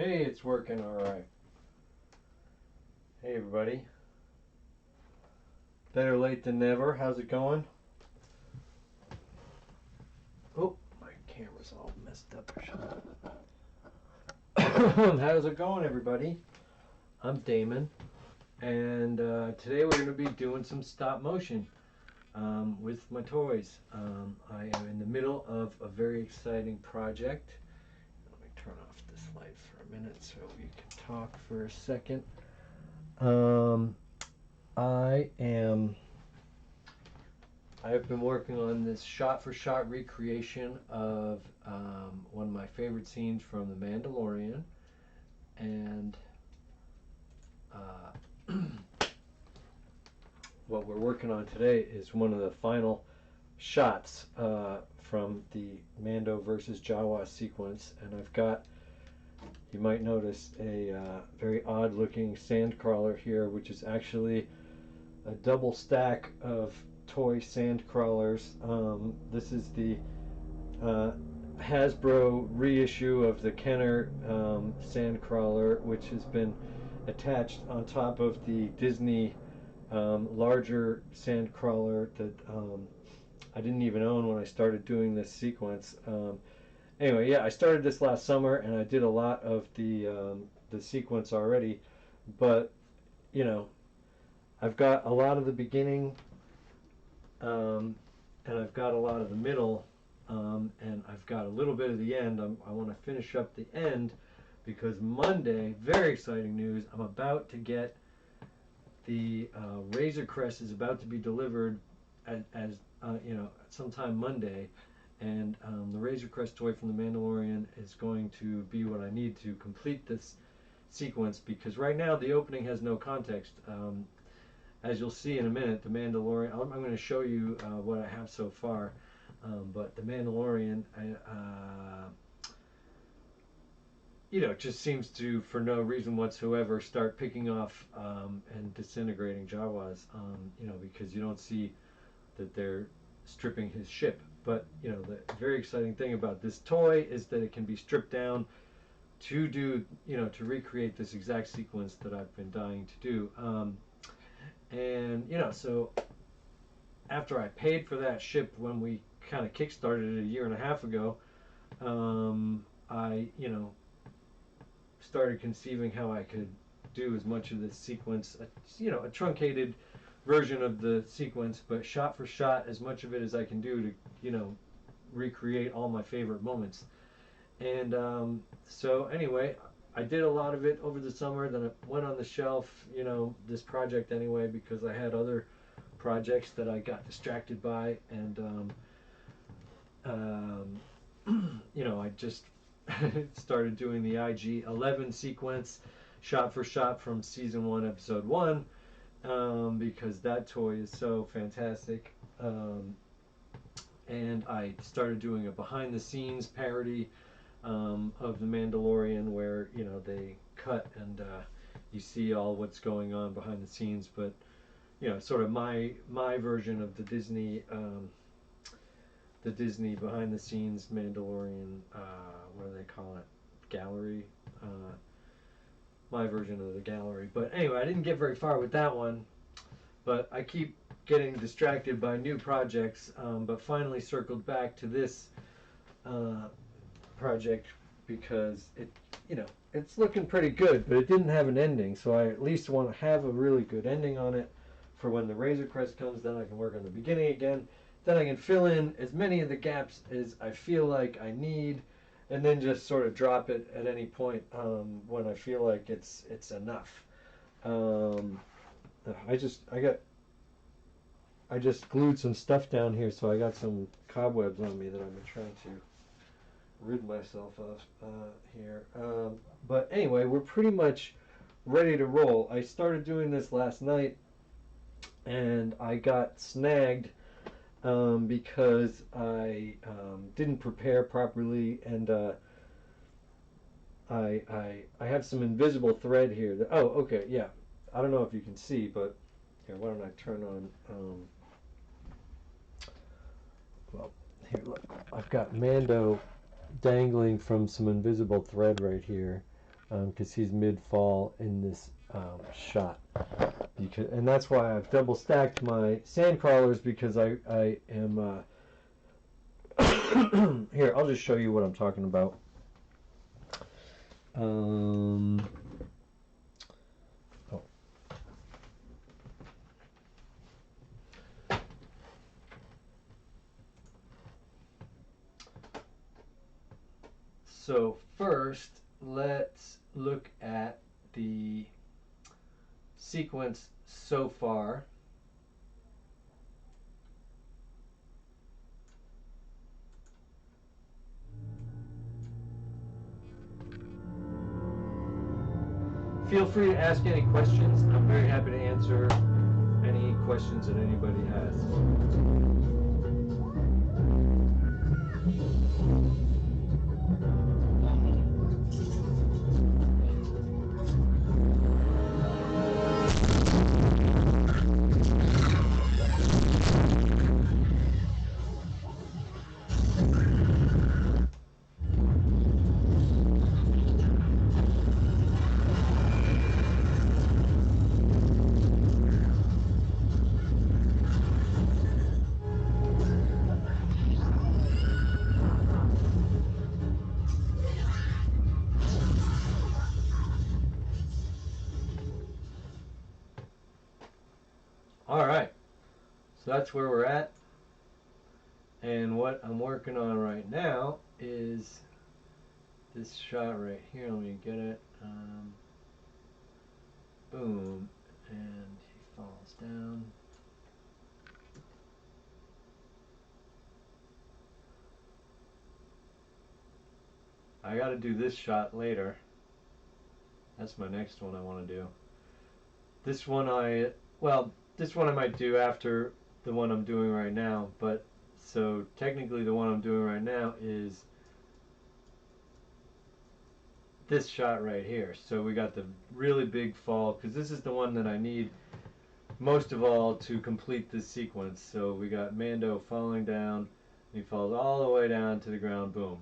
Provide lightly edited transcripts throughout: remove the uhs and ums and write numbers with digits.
Hey, it's working alright. Hey everybody. Better late than never. How's it going? Oh, my camera's all messed up. How's it going, everybody? I'm Damon, and today we're going to be doing some stop motion with my toys. I am in the middle of a very exciting project. Let me turn off this light for a minute so we can talk for a second. I've been working on this shot-for-shot recreation of one of my favorite scenes from The Mandalorian, and what we're working on today is one of the final shots from the Mando Vs Jawa sequence, and I've got, you might notice, a very odd-looking SandCrawler here, which is actually a double stack of toy SandCrawlers. This is the Hasbro reissue of the Kenner SandCrawler, which has been attached on top of the Disney larger SandCrawler that I didn't even own when I started doing this sequence. Anyway, yeah, I started this last summer and I did a lot of the sequence already, but you know, I've got a lot of the beginning, and I've got a lot of the middle, and I've got a little bit of the end. I want to finish up the end because Monday, very exciting news, I'm about to get the Razor Crest is about to be delivered as sometime Monday, and the Razor Crest toy from The Mandalorian is going to be what I need to complete this sequence, because right now the opening has no context. As you'll see in a minute, The Mandalorian, I'm going to show you what I have so far, but The Mandalorian, just seems to, for no reason whatsoever, start picking off and disintegrating Jawas, because you don't see that they're stripping his ship. But, the very exciting thing about this toy is that it can be stripped down to do, to recreate this exact sequence that I've been dying to do. So after I paid for that ship when we kind of kickstarted it a year and a half ago, I, started conceiving how I could do as much of this sequence, a truncated version of the sequence, but shot for shot, as much of it as I can do to, recreate all my favorite moments. And so anyway, I did a lot of it over the summer, then it went on the shelf, this project anyway, because I had other projects that I got distracted by, and I just started doing the IG-11 sequence, shot for shot from season 1, episode 1, because that toy is so fantastic. And I started doing a behind-the-scenes parody of The Mandalorian, where they cut and you see all what's going on behind the scenes, but sort of my version of the Disney behind the scenes Mandalorian, what do they call it, gallery, my version of the gallery. But anyway, I didn't get very far with that one, but I keep getting distracted by new projects, but finally circled back to this project because it's looking pretty good, but it didn't have an ending, so I at least want to have a really good ending on it for when the Razor Crest comes. Then I can work on the beginning again, then I can fill in as many of the gaps as I feel like I need, and then just sort of drop it at any point when I feel like it's enough. I just glued some stuff down here, so I got some cobwebs on me that I've been trying to rid myself of here. But anyway, we're pretty much ready to roll. I started doing this last night, and I got snagged because I didn't prepare properly, and I have some invisible thread here. Okay, yeah. I don't know if you can see, but here, why don't I turn on... well, here, look. I've got Mando dangling from some invisible thread right here, because he's mid-fall in this shot. And that's why I've double stacked my sand crawlers, because I am here, I'll just show you what I'm talking about. Oh. So first, let's look at the sequence so far. Feel free to ask any questions. I'm very happy to answer any questions that anybody has. All right, so that's where we're at, and what I'm working on right now is this shot right here. Let me get it. Boom, and he falls down. I got to do this shot later. That's my next one I want to do. This one this one I might do after the one I'm doing right now, but so technically the one I'm doing right now is this shot right here. So we got the really big fall, because this is the one that I need most of all to complete this sequence. So we got Mando falling down, he falls all the way down to the ground, boom.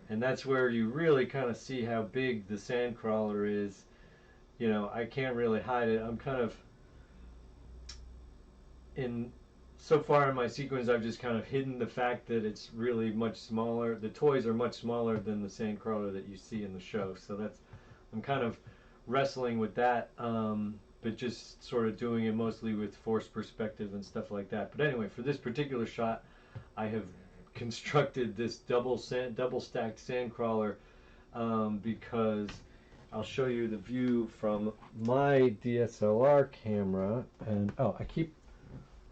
And that's where you really kind of see how big the SandCrawler is. You know, I can't really hide it. I'm kind of so far in my sequence, I've just kind of hidden the fact that it's really much smaller. The toys are much smaller than the SandCrawler that you see in the show. So I'm kind of wrestling with that, but just sort of doing it mostly with forced perspective and stuff like that. But anyway, for this particular shot, I have constructed this double stacked SandCrawler, because I'll show you the view from my DSLR camera. And I keep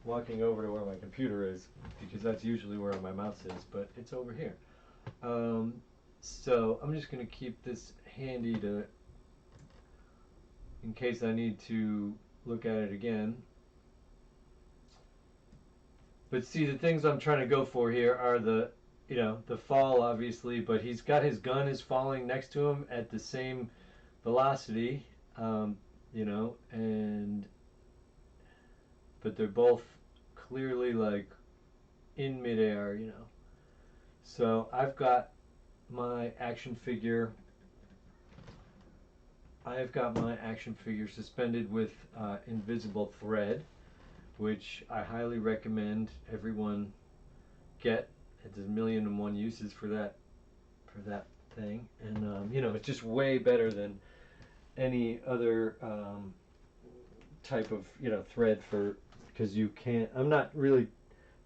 walking over to where my computer is, because that's usually where my mouse is, but it's over here. So I'm just going to keep this handy in case I need to look at it again. But see, the things I'm trying to go for here are the fall, obviously, but he's got his gun is falling next to him at the same velocity, but they're both clearly like in midair, So I've got my action figure. Suspended with invisible thread, which I highly recommend everyone get. There's 1,000,001 uses for that thing, and it's just way better than any other type of thread, because you can't. I'm not really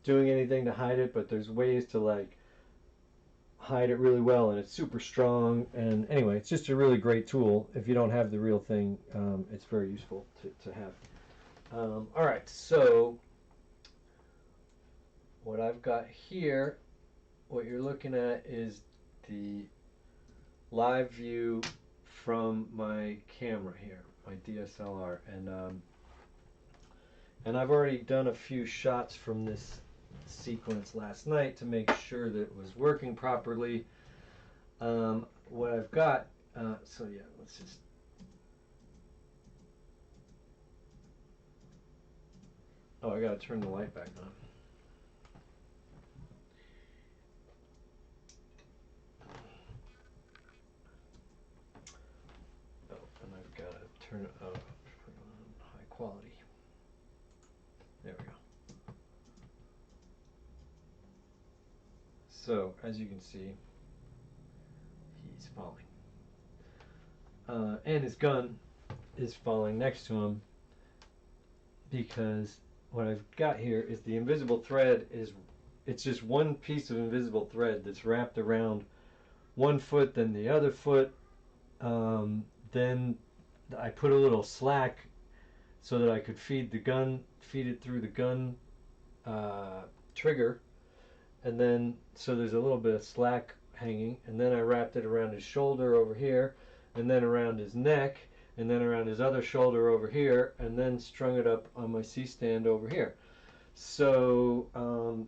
doing anything to hide it, but there's ways to like hide it really well, and it's super strong. And anyway, it's just a really great tool. If you don't have the real thing, it's very useful to have. All right, so what I've got here, what you're looking at is the live view from my camera here, my DSLR, and I've already done a few shots from this sequence last night to make sure that it was working properly. What I've got, so yeah, let's just. Oh, I gotta turn the light back on. turn it up, put it on high quality. There we go. So, as you can see, he's falling. And his gun is falling next to him, because what I've got here is the invisible thread it's just one piece of invisible thread that's wrapped around one foot, then the other foot. Then I put a little slack so that I could feed it through the gun trigger, and then so there's a little bit of slack hanging, and then I wrapped it around his shoulder over here, and then around his neck, and then around his other shoulder over here, and then strung it up on my C-stand over here. So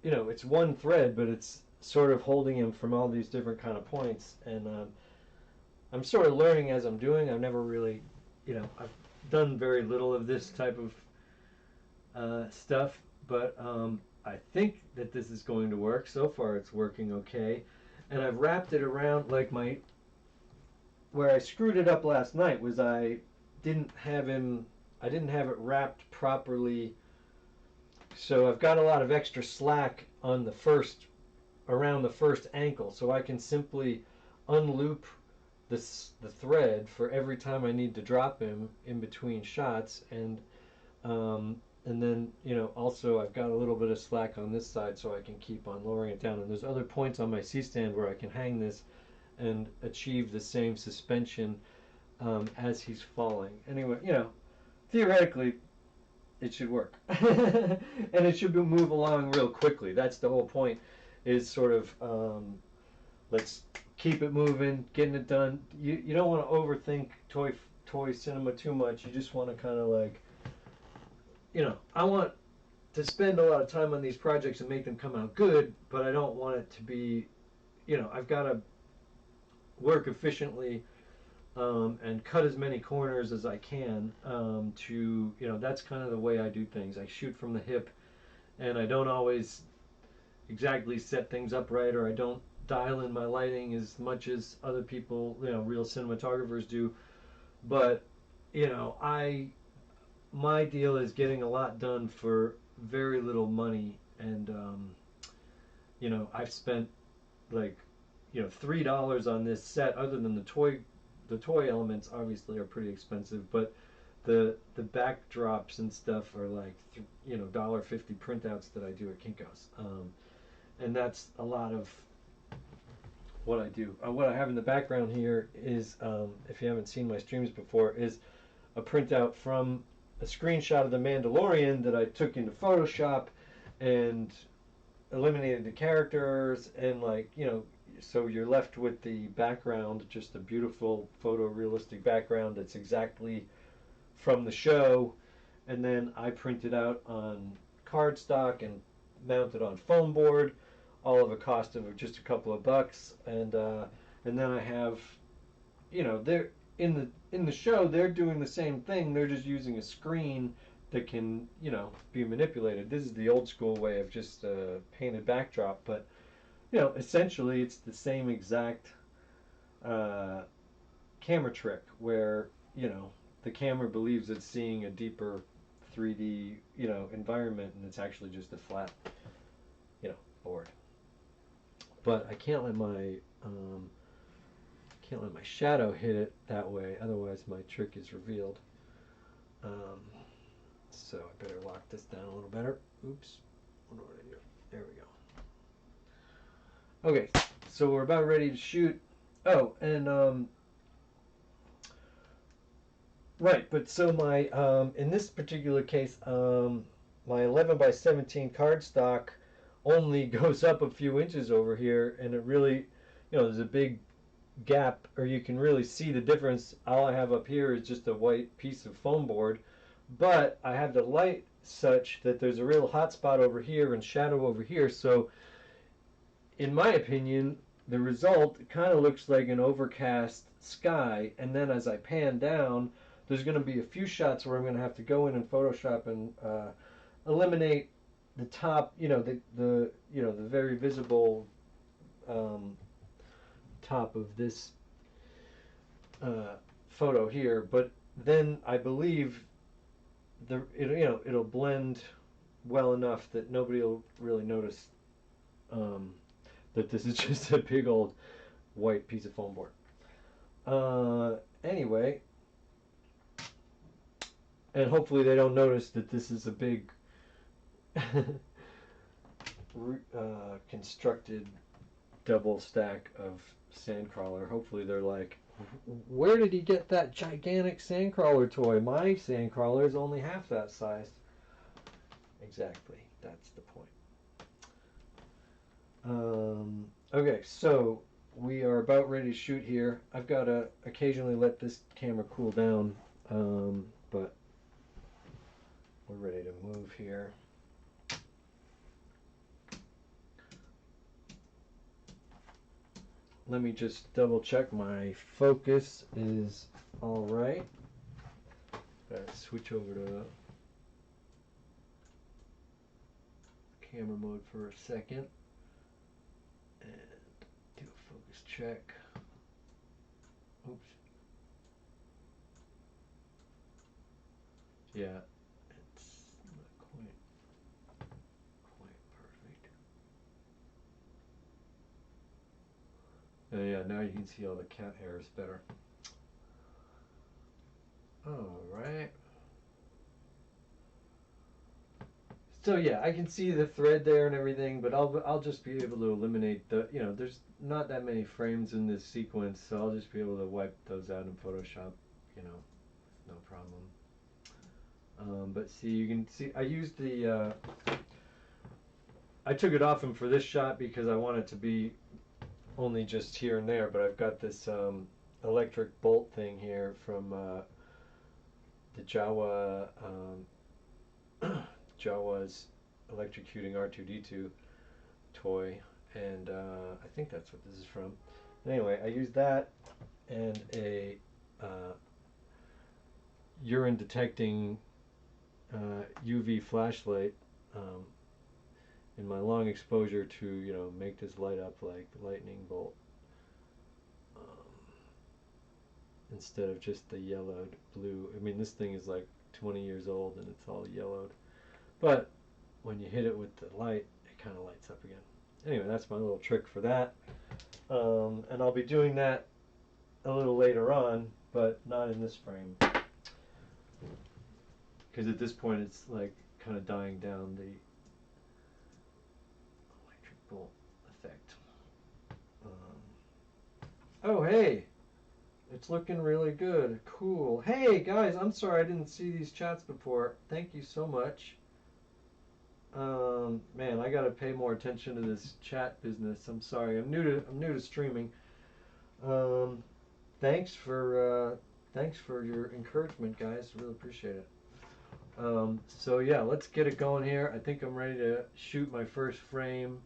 you know, it's one thread, but it's sort of holding him from all these different kind of points, and I'm sort of learning as I'm doing. I've never really, you know, I've done very little of this type of stuff, but I think that this is going to work. So far it's working okay, and I've wrapped it around, like where I screwed it up last night was I didn't have it wrapped properly, so I've got a lot of extra slack on around the first ankle, so I can simply unloop the thread for every time I need to drop him in between shots, and then, you know, also I've got a little bit of slack on this side so I can keep on lowering it down, and there's other points on my C-stand where I can hang this and achieve the same suspension as he's falling. Anyway, you know, theoretically it should work. And it should move along real quickly. That's the whole point, is sort of let's keep it moving, getting it done. You don't want to overthink toy cinema too much. You just want to kind of, like, you know, I want to spend a lot of time on these projects and make them come out good, but I don't want it to be, you know, I've got to work efficiently and cut as many corners as I can to, you know, that's kind of the way I do things. I shoot from the hip, and I don't always exactly set things up right, or I don't dial in my lighting as much as other people, you know, real cinematographers do. But, you know, my deal is getting a lot done for very little money, and you know, I've spent, like, you know, $3 on this set, other than the toy elements obviously are pretty expensive, but the backdrops and stuff are like, you know, $1.50 printouts that I do at Kinko's, and that's a lot of what I do. What I have in the background here is, if you haven't seen my streams before, is a printout from a screenshot of the Mandalorian that I took into Photoshop and eliminated the characters, and, like, you know, so you're left with the background, just a beautiful photorealistic background that's exactly from the show, and then I printed out on cardstock and mounted on foam board, all of a cost of just a couple of bucks, and then I have, you know, they're in the show, they're doing the same thing, they're just using a screen that can, you know, be manipulated. This is the old school way of just painted backdrop, but, you know, essentially it's the same exact camera trick, where, you know, the camera believes it's seeing a deeper 3D, you know, environment, and it's actually just a flat, you know, board. But I can't let my shadow hit it that way, otherwise my trick is revealed. So I better lock this down a little better. Oops, what do I do? There we go. Okay, so we're about ready to shoot. Oh, and right, but so my in this particular case, my 11 by 17 cardstock only goes up a few inches over here, and it really, you know, there's a big gap, or you can really see the difference. All I have up here is just a white piece of foam board, but I have the light such that there's a real hot spot over here and shadow over here, so in my opinion the result kind of looks like an overcast sky. And then as I pan down, there's going to be a few shots where I'm going to have to go in and Photoshop and eliminate the top, you know, the you know, the very visible top of this photo here, but then I believe it'll blend well enough that nobody will really notice that this is just a big old white piece of foam board. Anyway, and hopefully they don't notice that this is a big constructed double stack of SandCrawler. Hopefully they're like, where did he get that gigantic SandCrawler toy? My SandCrawler is only half that size. Exactly, that's the point. Okay, so we are about ready to shoot here. I've got to occasionally let this camera cool down, but we're ready to move here. Let me just double check my focus is all right. Gotta switch over to camera mode for a second and do a focus check. Oops. Yeah, it's not quite perfect. Yeah, now you can see all the cat hairs better. All right. So yeah, I can see the thread there and everything, but I'll just be able to eliminate there's not that many frames in this sequence, so I'll just be able to wipe those out in Photoshop, no problem. But see, you can see I used the I took it off him for this shot because I want it to be only just here and there, but I've got this electric bolt thing here from the Jawas electrocuting R2-D2 toy, and I think that's what this is from. Anyway, I used that and a urine detecting UV flashlight in my long exposure to make this light up like lightning bolt instead of just the yellowed blue. I mean, this thing is like 20 years old and it's all yellowed. But when you hit it with the light, it kind of lights up again. Anyway, that's my little trick for that. And I'll be doing that a little later on, but not in this frame. Because at this point, it's like kind of dying down the electric bolt effect. Oh, hey! It's looking really good. Cool. Hey, guys, I'm sorry I didn't see these chats before. Thank you so much. Man, I gotta pay more attention to this chat business. I'm sorry. I'm new to streaming. Thanks for your encouragement, guys. Really appreciate it. So yeah, let's get it going here. I think I'm ready to shoot my first frame.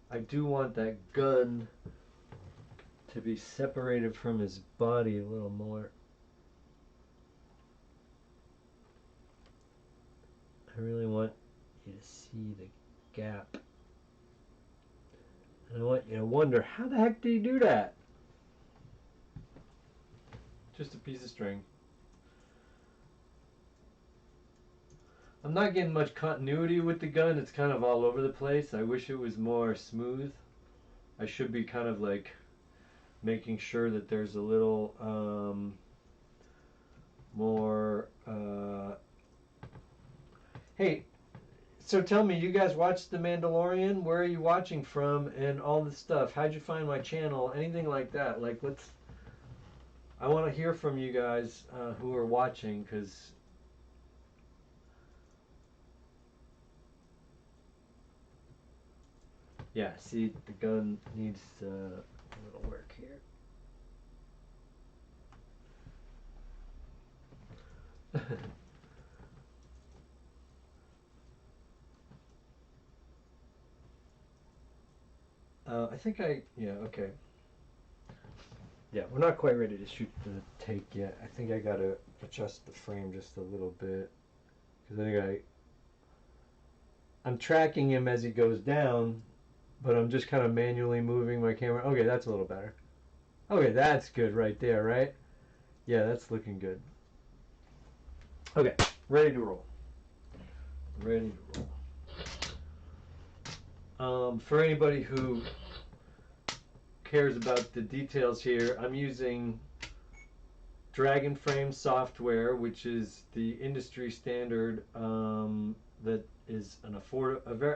I do want that gun to be separated from his body a little more. I really want you to see the gap. And I want you to wonder, how the heck did he do that? Just a piece of string. I'm not getting much continuity with the gun. It's kind of all over the place. I wish it was more smooth. I should be kind of like making sure that there's a little more hey, so tell me, you guys watched The Mandalorian? Where are you watching from and all this stuff? How'd you find my channel? Anything like that? Like, I want to hear from you guys who are watching, because yeah, see, the gun needs a little work here. I think yeah, okay. Yeah, we're not quite ready to shoot the take yet. I think I gotta adjust the frame just a little bit, because I think I'm tracking him as he goes down, but I'm just kind of manually moving my camera. Okay, that's a little better. Okay, that's good right there, right? Yeah, that's looking good. Okay, ready to roll. Ready to roll. For anybody who cares about the details here, I'm using Dragon Frame software, which is the industry standard that is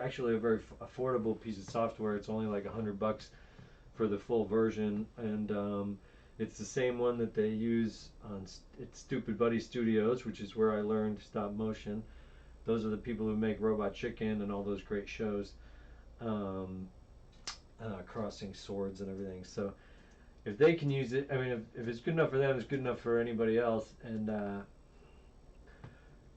actually a very affordable piece of software. It's only like $100 for the full version, and it's the same one that they use on Stupid Buddy Studios, which is where I learned stop motion. Those are the people who make Robot Chicken and all those great shows, Crossing Swords and everything. So if they can use it, I mean, if it's good enough for them, it's good enough for anybody else. And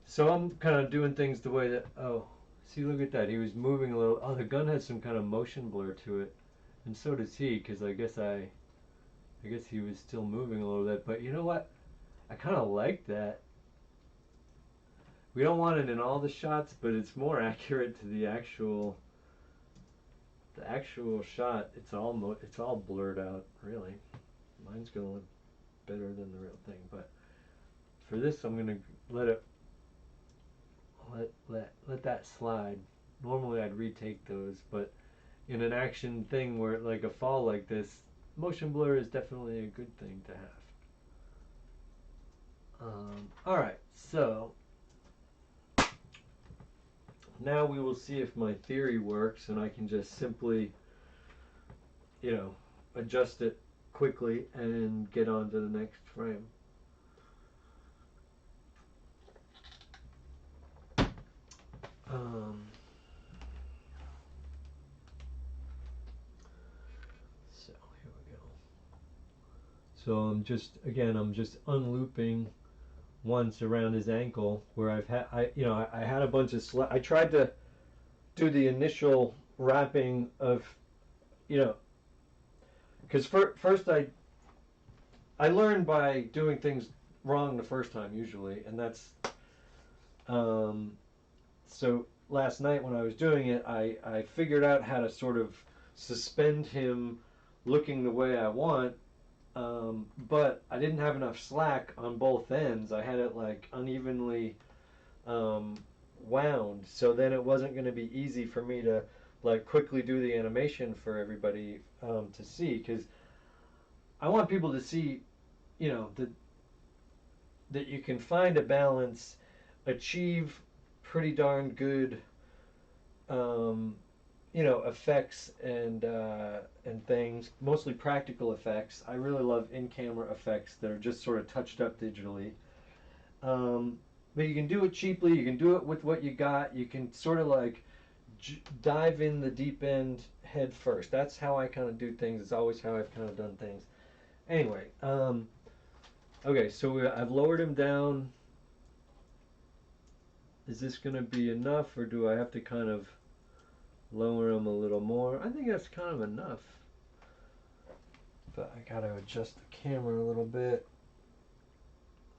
so I'm kind of doing things the way that, oh, see, look at that. He was moving a little. Oh, the gun has some kind of motion blur to it. And so does he, because I guess he was still moving a little bit. But you know what? I kind of like that. We don't want it in all the shots, but it's more accurate to the actual shot. It's all blurred out, really. Mine's gonna look better than the real thing, but for this, I'm gonna let that slide. Normally, I'd retake those, but in an action thing where like a fall like this, motion blur is definitely a good thing to have. All right, so now we will see if my theory works, and I can just simply, adjust it quickly and get on to the next frame. So here we go. So I'm just unlooping once around his ankle where I had a bunch of I tried to do the initial wrapping of, because first I learned by doing things wrong the first time usually, and that's so last night when I was doing it, I figured out how to sort of suspend him looking the way I want, but I didn't have enough slack on both ends. I had it like unevenly wound, so then it wasn't going to be easy for me to like quickly do the animation for everybody to see, because I want people to see, that you can find a balance, achieve pretty darn good, effects and things, mostly practical effects. I really love in-camera effects that are just sort of touched up digitally. But you can do it cheaply. You can do it with what you got. You can sort of like dive in the deep end head first. That's how I kind of do things. It's always how I've kind of done things. Anyway, okay, so I've lowered him down. Is this going to be enough, or do I have to kind of lower him a little more? I think that's kind of enough. But I got to adjust the camera a little bit.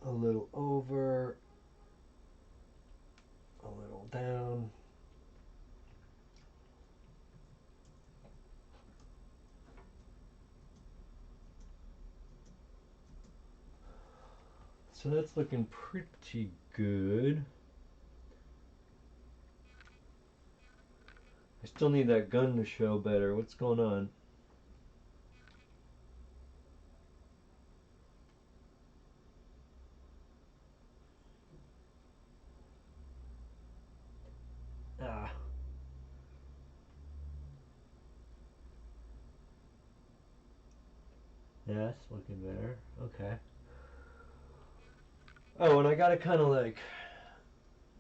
A little over. A little down. So that's looking pretty good. I still need that gun to show better. What's going on? Ah. Yeah, that's looking better. Okay. Oh, and I gotta kind of like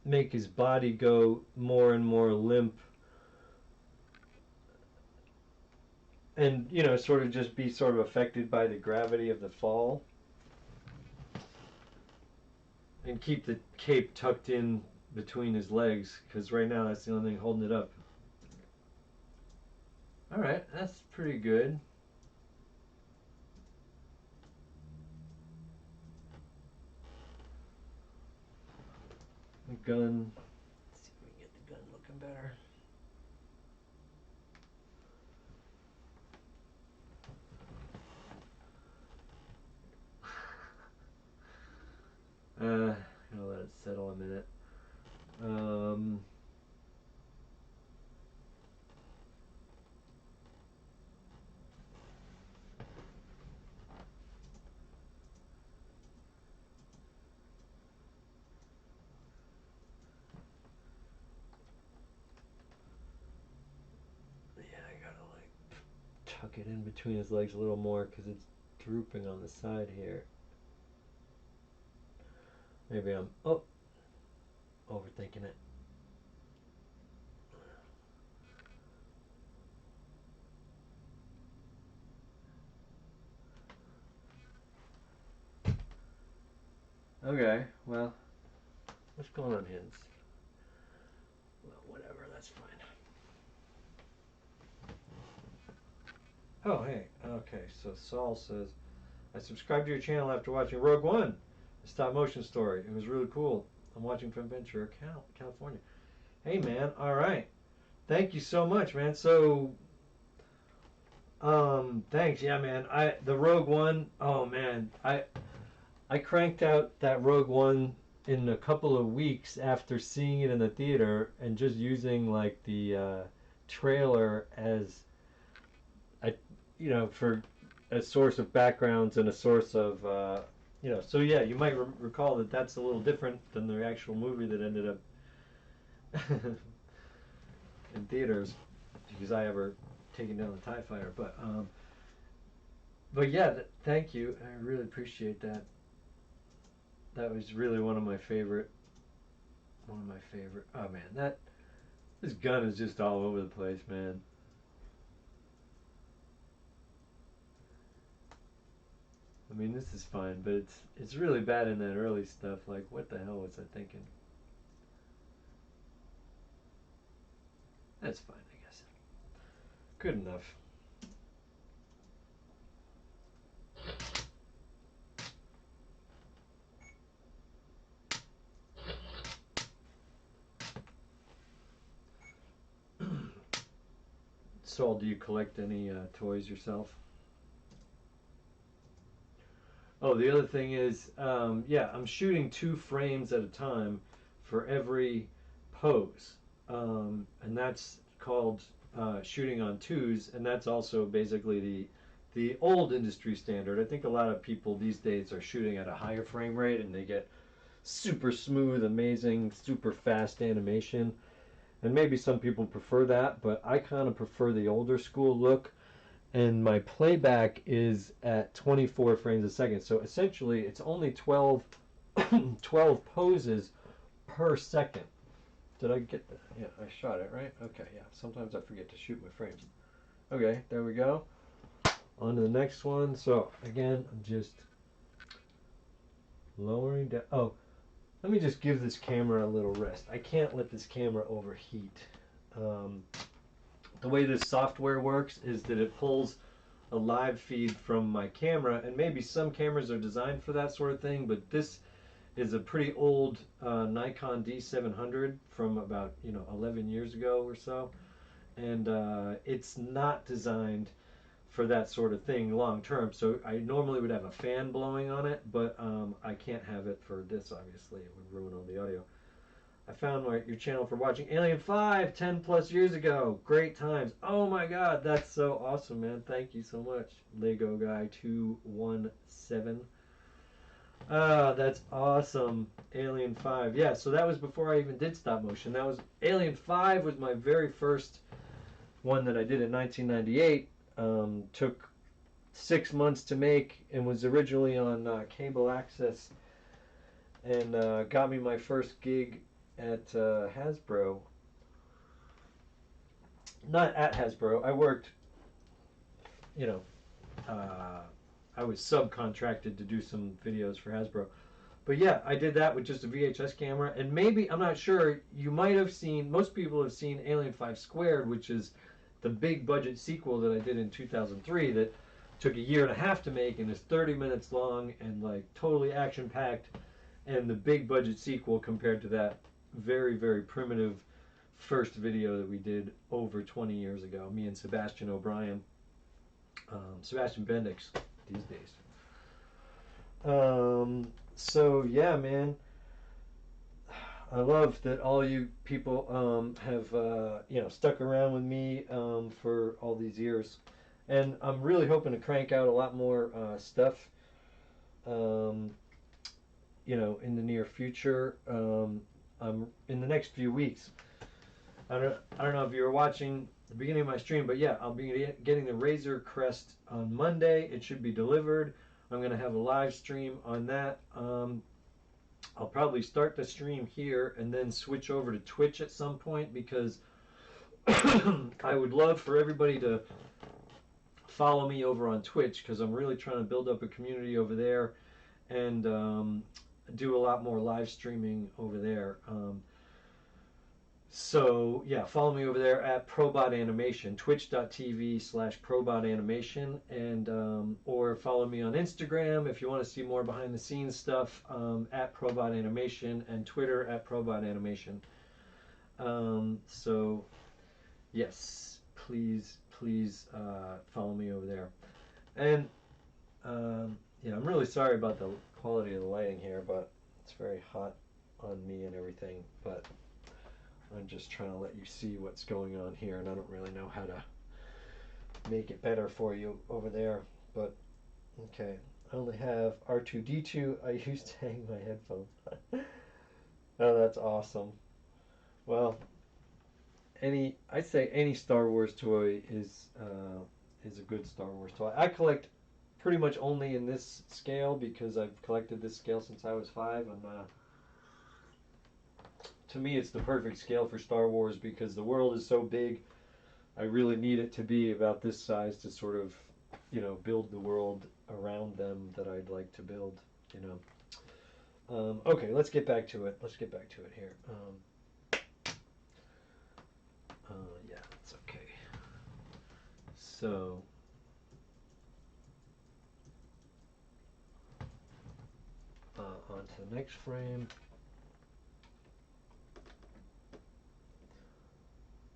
make his body go more and more limp, and sort of just be sort of affected by the gravity of the fall, and keep the cape tucked in between his legs, because right now that's the only thing holding it up. All right, that's pretty good. The gun. Let's see if we can get the gun looking better. I'll let it settle a minute. Yeah, I gotta like tuck it in between his legs a little more because it's drooping on the side here. Maybe I'm overthinking it. Okay, well, what's going on here? Well, whatever, that's fine. Oh, hey, okay, so Saul says, I subscribed to your channel after watching Rogue One, a stop motion story. It was really cool. I'm watching from Ventura, California. Hey, man, all right. Thank you so much, man. So, thanks. Yeah, man. The Rogue One, oh man, I cranked out that Rogue One in a couple of weeks after seeing it in the theater and just using like the trailer as a, for a source of backgrounds and a source of so yeah, you might recall that that's a little different than the actual movie that ended up in theaters because I ever taken down the TIE fighter, but yeah, thank you. I really appreciate that. That was really one of my favorite. Oh man, this gun is just all over the place, man. I mean, this is fine, but it's really bad in that early stuff. Like, what the hell was I thinking? That's fine, I guess. Good enough. Saul, do you collect any toys yourself? Oh, the other thing is, yeah, I'm shooting 2 frames at a time for every pose, and that's called shooting on twos, and that's also basically the old industry standard. I think a lot of people these days are shooting at a higher frame rate, and they get super smooth, amazing, super fast animation, and maybe some people prefer that, but I kind of prefer the older school look, and my playback is at 24 frames a second. So essentially, it's only 12 poses per second. Did I get that? Yeah, I shot it, right? Okay, yeah. Sometimes I forget to shoot my frames. Okay, there we go. On to the next one. So, again, I'm just lowering down. Oh, let me just give this camera a little rest. I can't let this camera overheat. The way this software works is that it pulls a live feed from my camera, and maybe some cameras are designed for that sort of thing, but this is a pretty old Nikon D700 from about 11 years ago or so, and it's not designed for that sort of thing long term. So I normally would have a fan blowing on it, but I can't have it for this. Obviously, it would ruin all the audio. I found your channel for watching Alien 5 10 plus years ago. Great times. Oh my god, that's so awesome, man. Thank you so much. Lego Guy 217. Ah, that's awesome. Alien 5. Yeah, so that was before I even did stop motion. That was Alien 5 was my very first one that I did in 1998. Took 6 months to make and was originally on cable access, and got me my first gig at Hasbro. Not at Hasbro. I worked, you know, I was subcontracted to do some videos for Hasbro. But yeah, I did that with just a VHS camera. And maybe, I'm not sure, you might have seen, most people have seen Alien 5 Squared, which is the big budget sequel that I did in 2003 that took a year and a half to make and is 30 minutes long and like totally action packed. And the big budget sequel compared to that very, very primitive first video that we did over 20 years ago, me and Sebastian O'Brien, Sebastian Bendix these days. So yeah, man, I love that all you people have stuck around with me for all these years, and I'm really hoping to crank out a lot more stuff, um, in the near future. In the next few weeks. I don't know if you were watching the beginning of my stream, but yeah, I'll be getting the Razor Crest on Monday. It should be delivered. I'm going to have a live stream on that. I'll probably start the stream here and then switch over to Twitch at some point because I would love for everybody to follow me over on Twitch because I'm really trying to build up a community over there and do a lot more live streaming over there. So yeah, follow me over there at Probot Animation, twitch.tv/Probot Animation, and or follow me on Instagram if you want to see more behind the scenes stuff at Probot Animation, and Twitter at Probot Animation. So yes, please follow me over there. And I'm really sorry about the quality of the lighting here, but it's very hot on me and everything. But I'm just trying to let you see what's going on here, and I don't really know how to make it better for you over there. But okay, I only have R2-D2. I used to hang my headphones. Oh, that's awesome. Well, I'd say any Star Wars toy is a good Star Wars toy. I collect pretty much only in this scale because I've collected this scale since I was 5, and to me it's the perfect scale for Star Wars because the world is so big. I really need it to be about this size to sort of, build the world around them that I'd like to build, Okay, let's get back to it. Here. Yeah, it's okay. So, on to the next frame.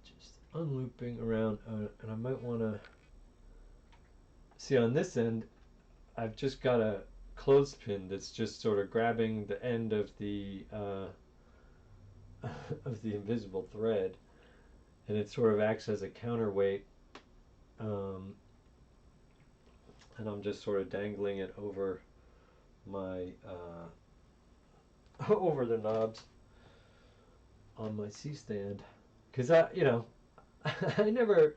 Just unlooping around, and I might want to see on this end. I've just got a clothespin that's just sort of grabbing the end of the of the invisible thread, and it sort of acts as a counterweight, and I'm just sort of dangling it over my over the knobs on my C-stand, because I never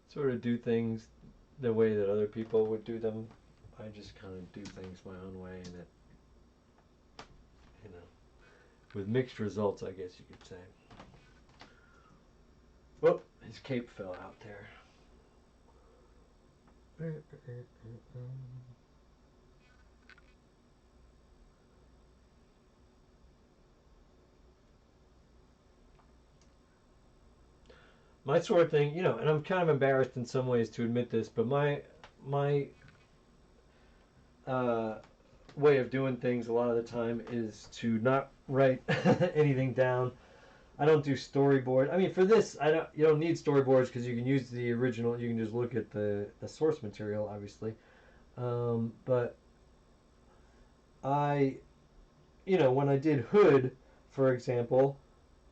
sort of do things the way that other people would do them. I just kind of do things my own way, and it, with mixed results, I guess you could say. Whoop, his cape fell out there. My sort of thing, and I'm kind of embarrassed in some ways to admit this, but my way of doing things a lot of the time is to not write anything down. I don't do storyboard. I mean, for this, you don't need storyboards because you can use the original. You can just look at the source material, obviously. But when I did Hood, for example,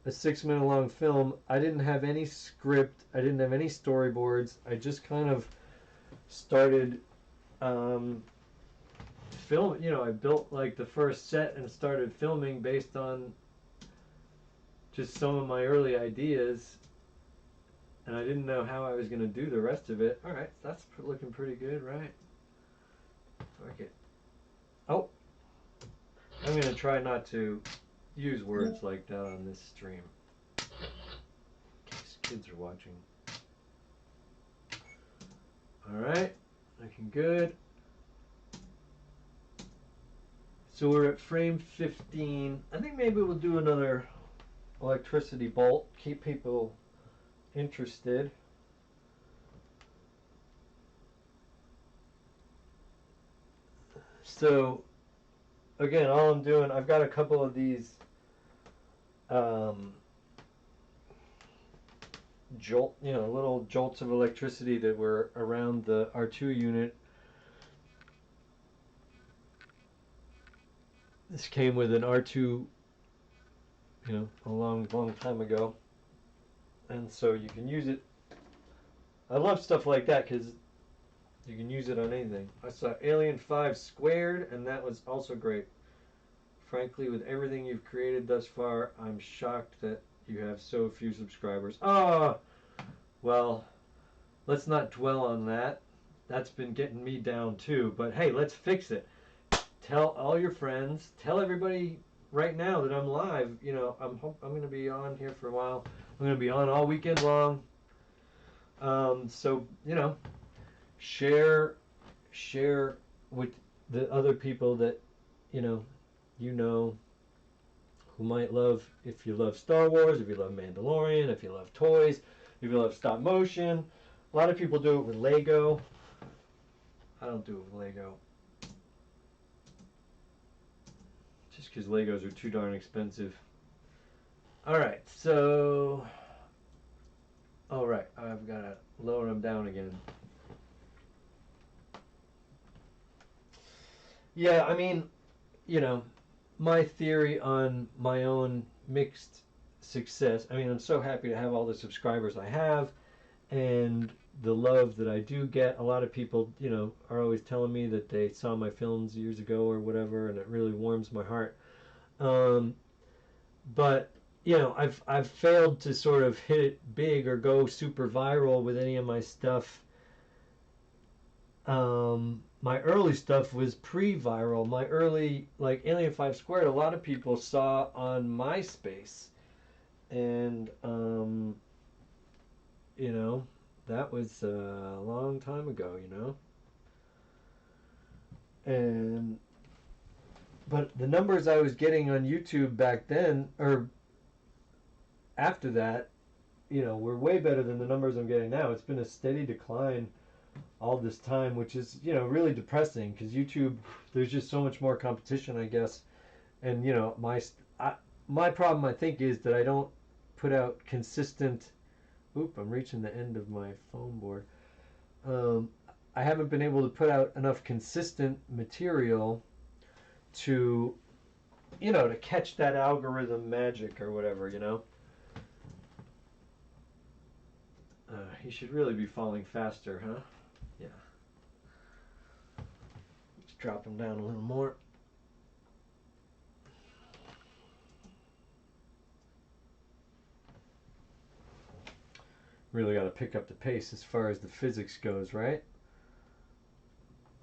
a 6-minute long film, I didn't have any script. I didn't have any storyboards. I just kind of started film. I built like the first set and started filming based on just some of my early ideas, and I didn't know how I was going to do the rest of it. All right, that's looking pretty good, right? Okay. Oh, I'm going to try not to use words like that on this stream in case kids are watching. All right, looking good. So we're at frame 15. I think maybe we'll do another electricity bolt, keep people interested. So again, all I'm doing, I've got a couple of these little jolts of electricity that were around the R2 unit. This came with an R2, a long, long time ago. And so you can use it. I love stuff like that because you can use it on anything. I saw Alien 5 Squared, and that was also great. Frankly, with everything you've created thus far, I'm shocked that you have so few subscribers. Oh, well, let's not dwell on that. That's been getting me down too. But hey, let's fix it. Tell all your friends. Tell everybody right now that I'm live. I'm going to be on here for a while. I'm going to be on all weekend long. So share with the other people that who might love, if you love Star Wars, if you love Mandalorian, if you love toys, if you love stop motion. A lot of people do it with Lego. I don't do it with Lego. Just because Legos are too darn expensive. Alright, so... Alright, I've got to lower them down again. Yeah, I mean, my theory on my own mixed success. I mean, I'm so happy to have all the subscribers I have and the love that I do get. A lot of people, are always telling me that they saw my films years ago or whatever, and it really warms my heart. But I've failed to sort of hit it big or go super viral with any of my stuff. My early stuff was pre-viral. My early, like Alien 5 Squared, a lot of people saw on MySpace, and that was a long time ago, and but the numbers I was getting on YouTube back then, or after that, were way better than the numbers I'm getting now. It's been a steady decline all this time, which is really depressing because YouTube, there's just so much more competition, I guess. And my problem, I think, is that I don't put out consistent. I'm reaching the end of my phone board. I haven't been able to put out enough consistent material to to catch that algorithm magic or whatever. He should really be falling faster, huh? Yeah. Let's drop him down a little more. Really got to pick up the pace as far as the physics goes, right?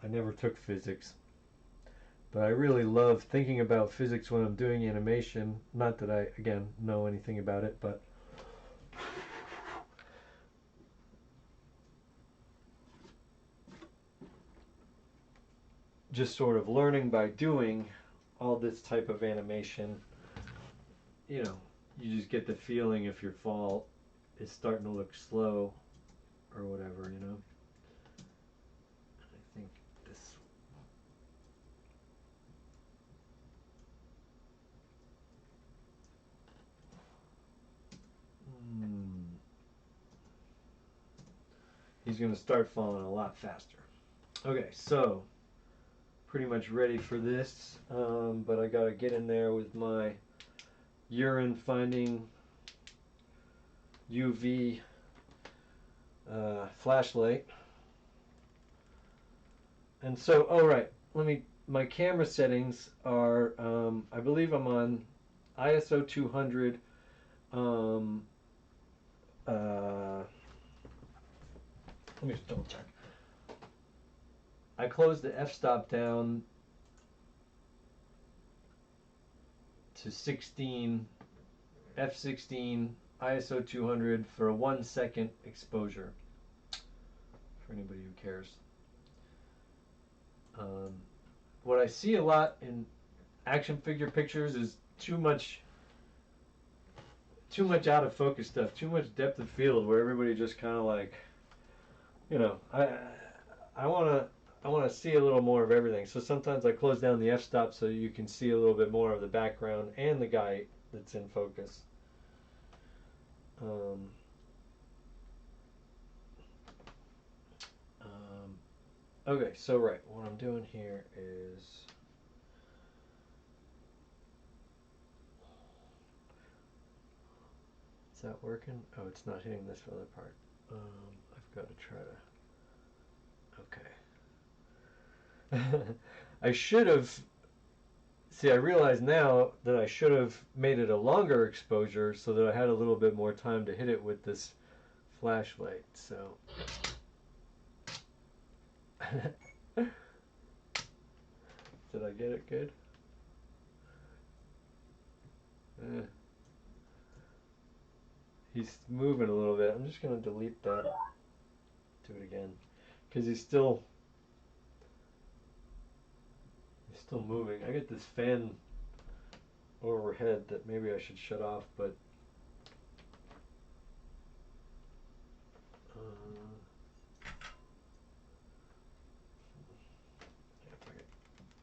I never took physics, but I really love thinking about physics when I'm doing animation. Not that I, again, know anything about it, but just sort of learning by doing all this type of animation. You just get the feeling if your fall is starting to look slow or whatever, I think this. He's going to start falling a lot faster. Okay, so pretty much ready for this, but I got to get in there with my urine finding UV flashlight. And so, my camera settings are, I believe I'm on ISO 200. Let me just double check. I closed the f-stop down to 16, f16, ISO 200 for a 1 second exposure, for anybody who cares. What I see a lot in action figure pictures is too much out of focus stuff, too much depth of field where everybody just kind of like, I want to see a little more of everything. So sometimes I close down the f-stop so you can see a little bit more of the background and the guy that's in focus. Okay, so what I'm doing here is that working? Oh, it's not hitting this other part. I've got to try to. Okay. I should have. See, I realize now that I should have made it a longer exposure so that I had a little bit more time to hit it with this flashlight. So. Did I get it good? He's moving a little bit. I'm just going to delete that. Do it again. Because he's still moving. I get this fan overhead that maybe I should shut off, but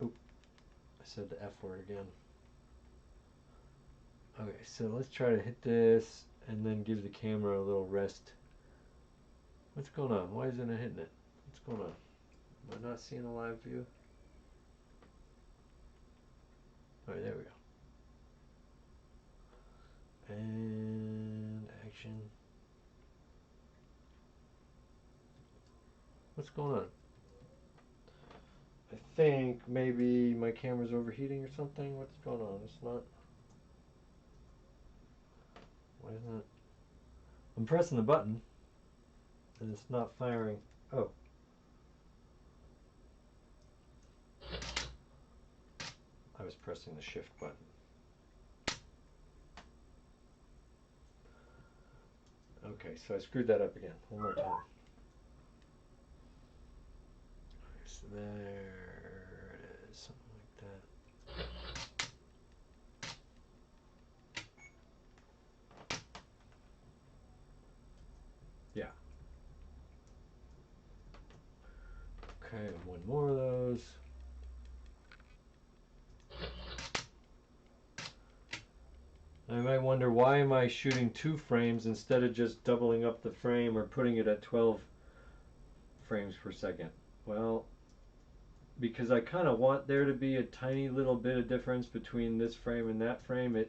oop, I said the F word again. Okay, so let's try to hit this and then give the camera a little rest. What's going on? Why isn't it hitting it? What's going on? Am I not seeing a live view? Alright, there we go. And action. What's going on? I think maybe my camera's overheating or something. What's going on? It's not. Why isn't it? I'm pressing the button and it's not firing. Oh. I was pressing the shift button. Okay, so I screwed that up again. One more time. Okay, so there it is. Something like that. Yeah. Okay, one more of those. I might wonder, why am I shooting 2 frames instead of just doubling up the frame or putting it at 12 frames per second? Well, because I kind of want there to be a tiny little bit of difference between this frame and that frame.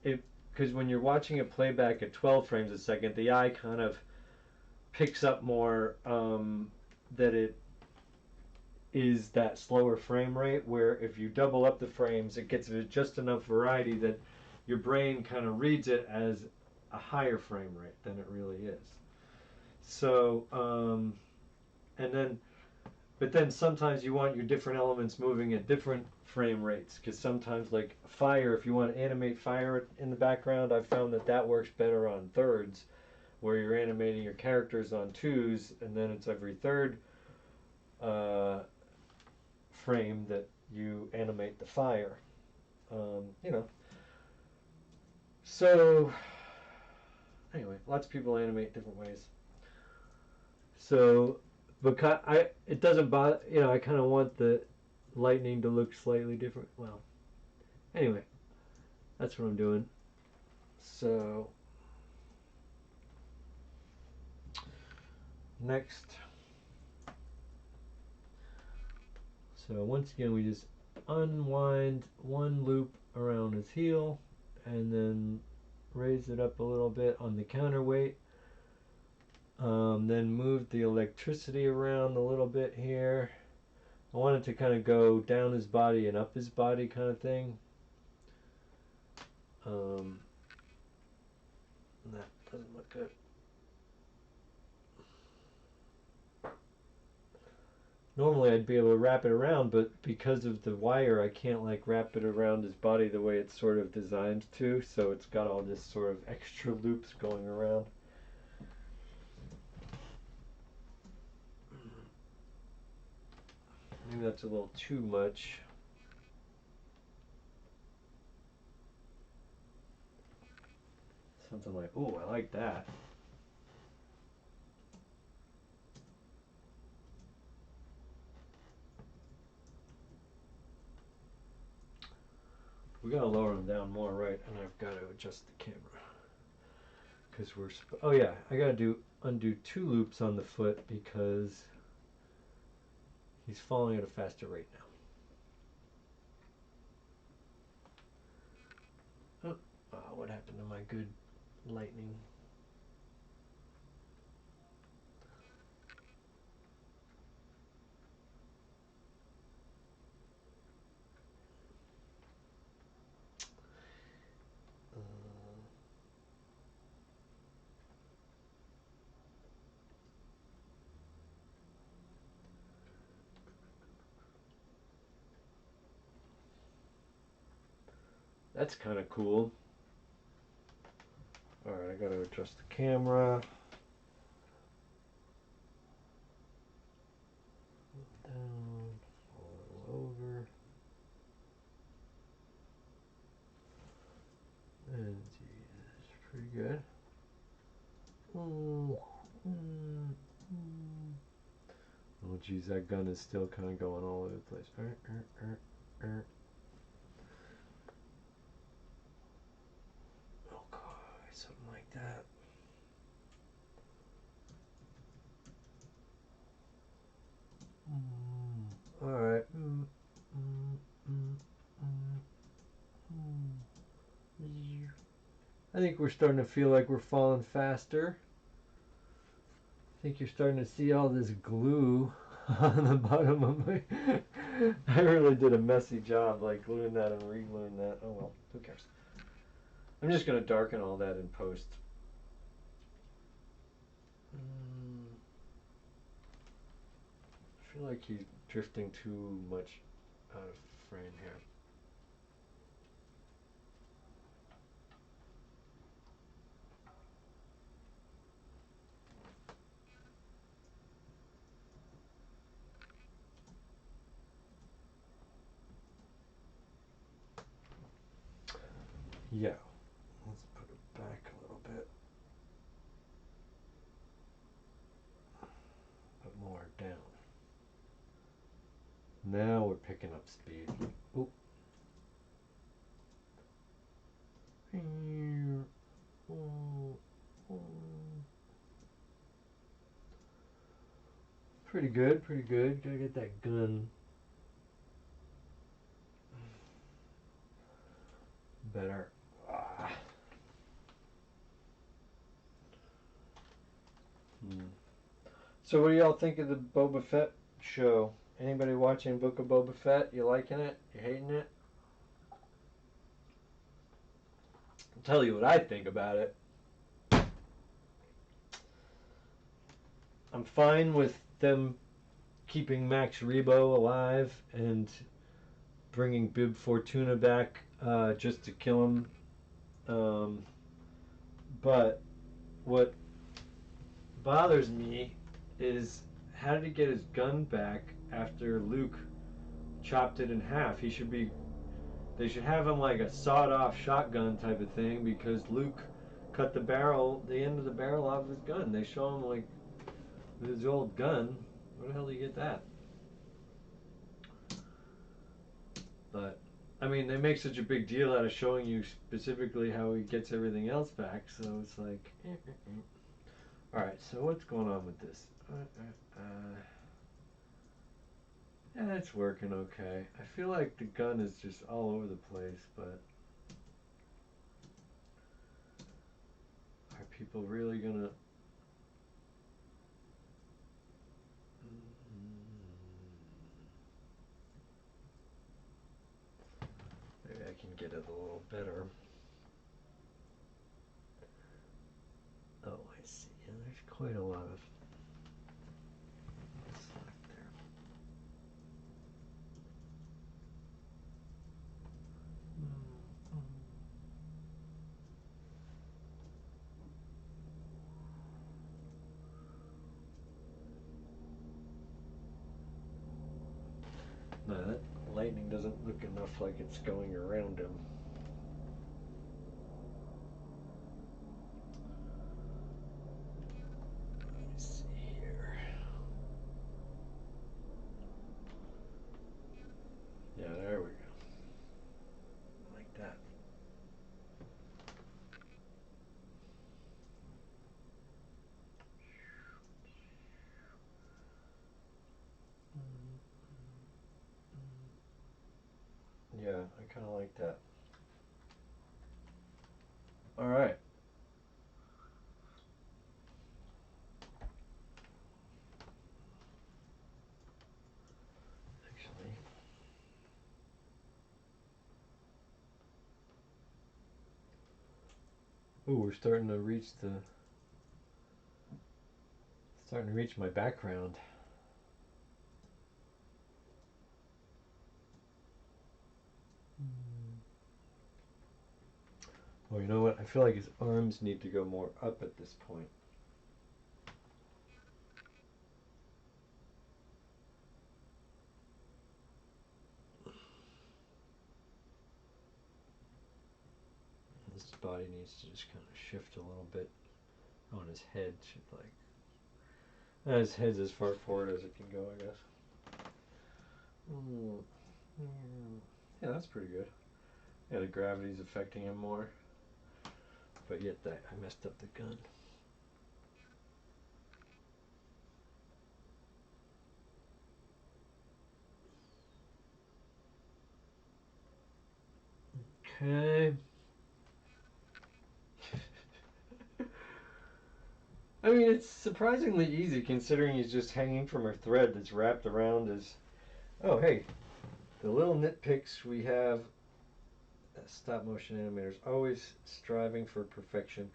Because when you're watching it playback at 12 frames a second, the eye kind of picks up more that it is that slower frame rate, where if you double up the frames, it gets just enough variety that your brain kind of reads it as a higher frame rate than it really is. So, but then sometimes you want your different elements moving at different frame rates, because sometimes, like fire, if you want to animate fire in the background, I've found that works better on thirds, where you're animating your characters on 2s, and then it's every third frame that you animate the fire. You know. So, anyway, lots of people animate different ways. So, because it doesn't bother, I kind of want the lightning to look slightly different. Well, anyway, that's what I'm doing. So, next. So once again, we just unwind one loop around his heel and then raise it up a little bit on the counterweight. Then move the electricity around a little bit here. I want it to kind of go down his body and up his body kind of thing. That doesn't look good. Normally I'd be able to wrap it around, but because of the wire, I can't like wrap it around his body the way it's sort of designed to, so it's got all this sort of extra loops going around. Maybe that's a little too much. Something like, oh, I like that. We gotta lower them down more, right? And I've got to adjust the camera. Because oh yeah, I gotta undo 2 loops on the foot because he's falling at a faster rate now. Oh, what happened to my good lightning. That's kind of cool. Alright, I gotta adjust the camera. Down, fall over. And it's pretty good. Oh geez, that gun is still kind of going all over the place. Oh god, something like that. Alright. I think we're starting to feel like we're falling faster. I think you're starting to see all this glue on the bottom of my... I really did a messy job, like gluing that and re-gluing that. Oh well, who cares? I'm just going to darken all that in post. I feel like he's drifting too much out of frame here. Yeah, let's put it back a little bit. Put more down. Now we're picking up speed. Oop. Pretty good, pretty good. Gotta get that gun better. So what do y'all think of the Boba Fett show? Anybody watching Book of Boba Fett? You liking it? You hating it? I'll tell you what I think about it. I'm fine with them keeping Max Rebo alive and bringing Bib Fortuna back just to kill him. But what bothers me is, how did he get his gun back after Luke chopped it in half? They should have him like a sawed-off shotgun type of thing, because Luke cut the end of the barrel off his gun. They show him like his old gun. Where the hell did he get that? But I mean, they make such a big deal out of showing you specifically how he gets everything else back, so it's like, Alright, so what's going on with this? Yeah, it's working okay. I feel like the gun is just all over the place, but are people really gonna... Maybe I can get it a little better. Oh, I see. Yeah, there's quite a lot of slack there. No, that lightning doesn't look enough like it's going around him. Let me see here. Yeah, there we go. Like that. Yeah, I kind of like that. All right. Ooh, we're starting to reach my background. Oh, you know what? I feel like his arms need to go more up at this point. His body needs to just kind of shift a little bit. Oh, and his head should his head's as far forward as it can go, I guess. Yeah, that's pretty good. Yeah, the gravity's affecting him more. But yet I messed up the gun. Okay. I mean, it's surprisingly easy considering he's just hanging from a thread that's wrapped around his... Oh, hey. The little nitpicks we have, stop motion animators, always striving for perfection.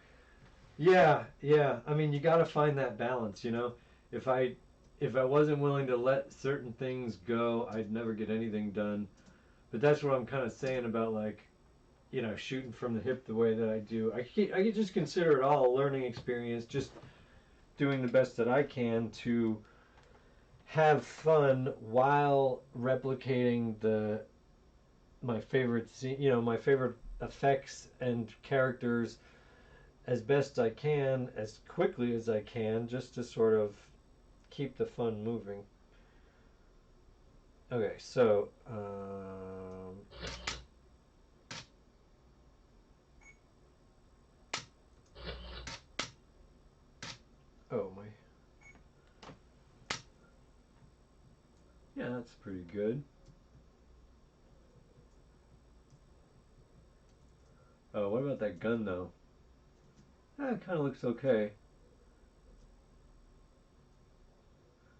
Yeah. I mean, you got to find that balance, you know? If I wasn't willing to let certain things go, I'd never get anything done. But that's what I'm kind of saying about, like, you know, shooting from the hip the way that I do. I could just consider it all a learning experience, just doing the best that I can to have fun while replicating my favorite scene, you know, my favorite effects and characters as best I can, as quickly as I can, just to sort of keep the fun moving. Okay, so oh my, yeah, that's pretty good. Oh, what about that gun though? It kind of looks okay.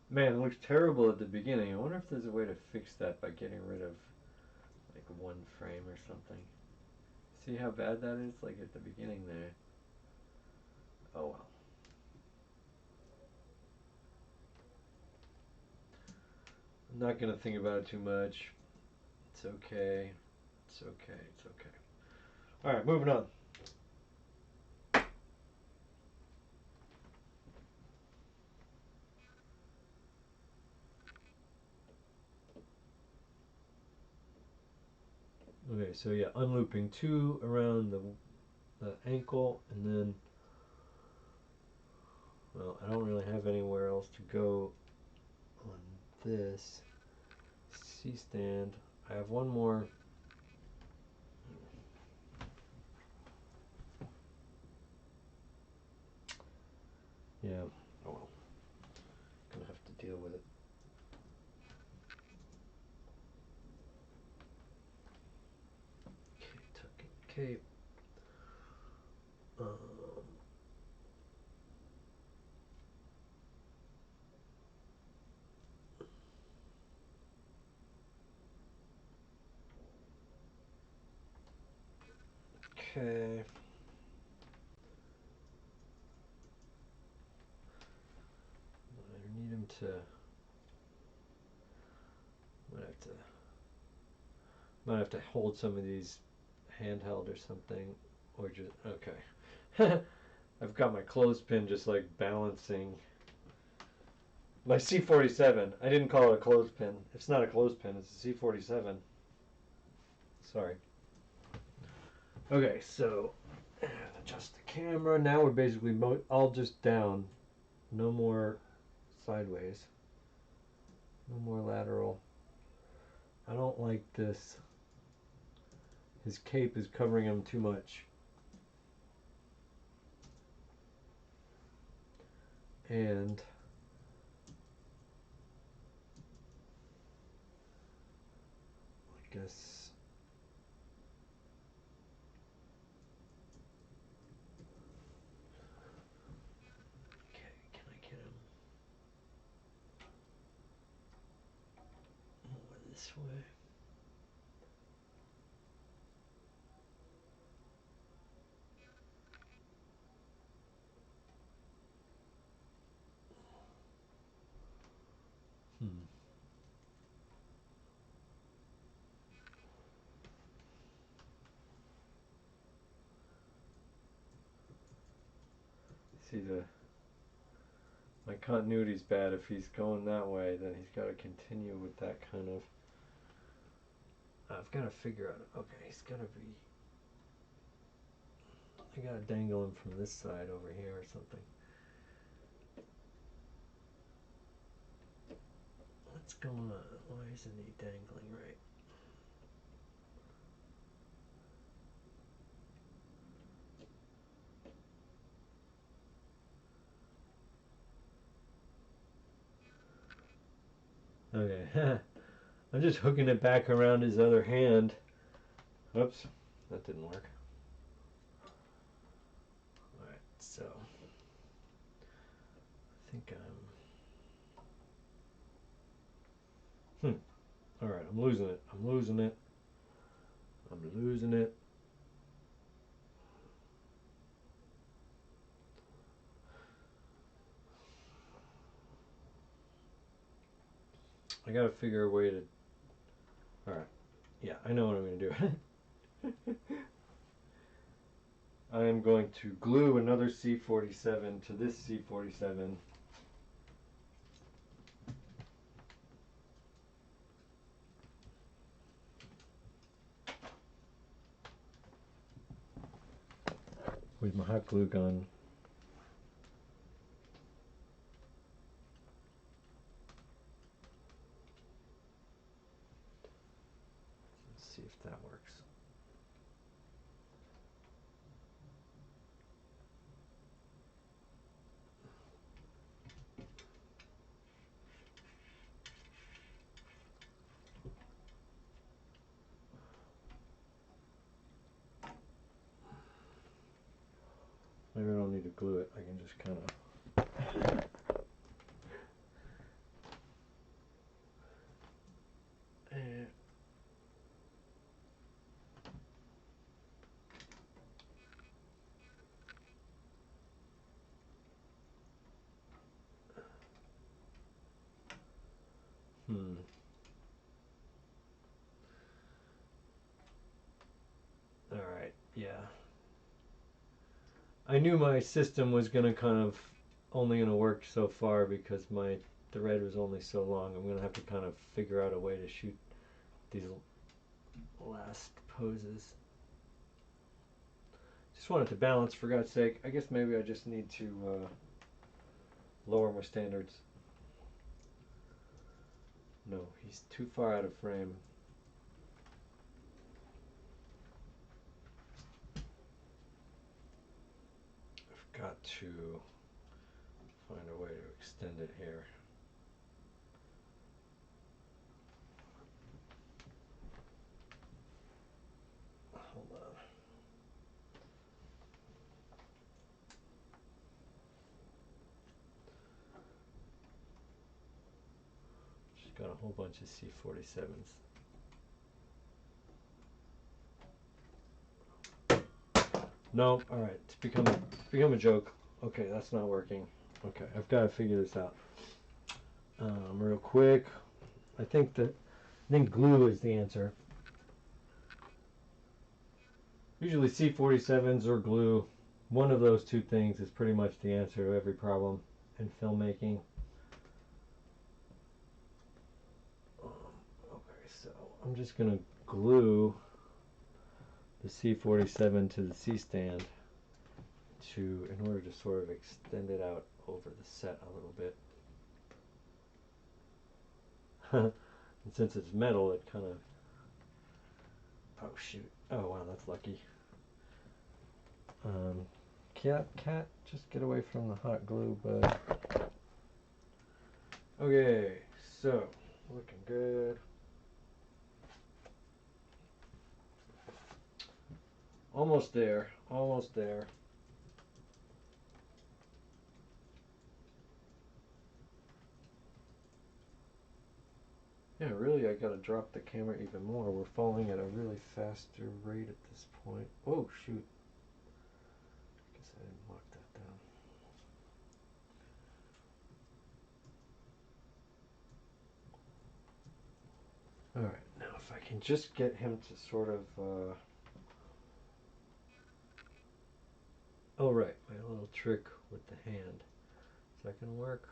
Man, it looks terrible at the beginning. I wonder if there's a way to fix that by getting rid of like one frame or something. See how bad that is? Like at the beginning there. Oh well. I'm not gonna think about it too much. It's okay. It's okay. It's okay. Alright, moving on. Okay, so yeah, unlooping 2 around the ankle, and then, well, I don't really have anywhere else to go on this C-stand. I have one more. Yeah, oh well. Gonna have to deal with it. Okay, tuck in cape. Okay. I need him to. Might have to hold some of these handheld or something, or just okay. I've got my clothespin just like balancing my C-47. I didn't call it a clothespin. It's not a clothespin. It's a C-47. Sorry. Okay, so adjust the camera. Now we're basically all just down. No more sideways. No more lateral. I don't like this. His cape is covering him too much. And I guess okay, can I get him more this way? see my continuity's bad. If he's going that way, then he's got to continue with that kind of. I've got to figure out. Okay, he's got to be. I got to dangle him from this side over here or something. What's going on? Why isn't he dangling right? Okay, I'm just hooking it back around his other hand. Oops, that didn't work. Alright, so I think I'm... Alright, I'm losing it. I'm losing it. I'm losing it. I gotta figure a way to... Alright. Yeah, I know what I'm gonna do. I am going to glue another C47 to this C47. With my hot glue gun. Let's see if that works. Maybe I don't need to glue it. I can just kind of... Alright, yeah. I knew my system was going to kind of only going to work so far because my thread was only so long. I'm going to have to kind of figure out a way to shoot these last poses. Just wanted to balance, for God's sake. I guess maybe I just need to lower my standards. No, he's too far out of frame. I've got to find a way to extend it here. Hold on. Just got a whole bunch of C47s. No, alright, it's become a joke. Okay, that's not working. Okay, I've got to figure this out. Real quick. I think glue is the answer. Usually C47s or glue. One of those two things is pretty much the answer to every problem in filmmaking. Okay, so I'm just going to glue the C47 to the C-stand in order to sort of extend it out over the set a little bit. And since it's metal, it kind of... Oh, shoot. Oh, wow, that's lucky. Cat, just get away from the hot glue, bud. Okay, so, looking good. Almost there, almost there. Yeah, really, I gotta drop the camera even more. We're falling at a really faster rate at this point. Oh, shoot. Guess I didn't lock that down. Alright, now if I can just get him to sort of... Oh, right, my little trick with the hand. Is that going to work?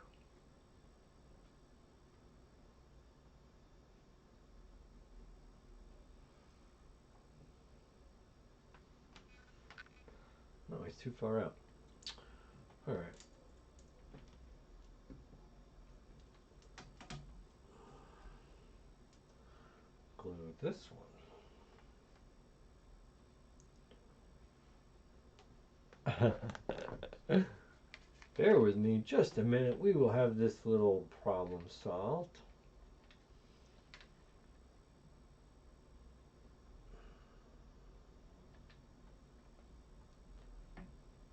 No, he's too far out. All right. Glue this one. Bear with me just a minute. We will have this little problem solved.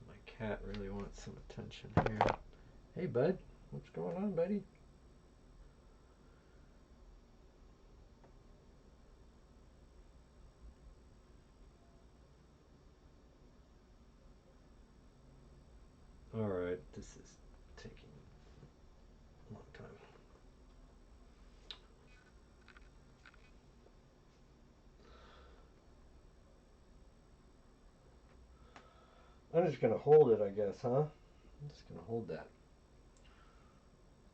My cat really wants some attention here. Hey, bud. What's going on, buddy? All right, this is taking a long time. I'm just gonna hold it, I guess, huh? I'm just gonna hold that.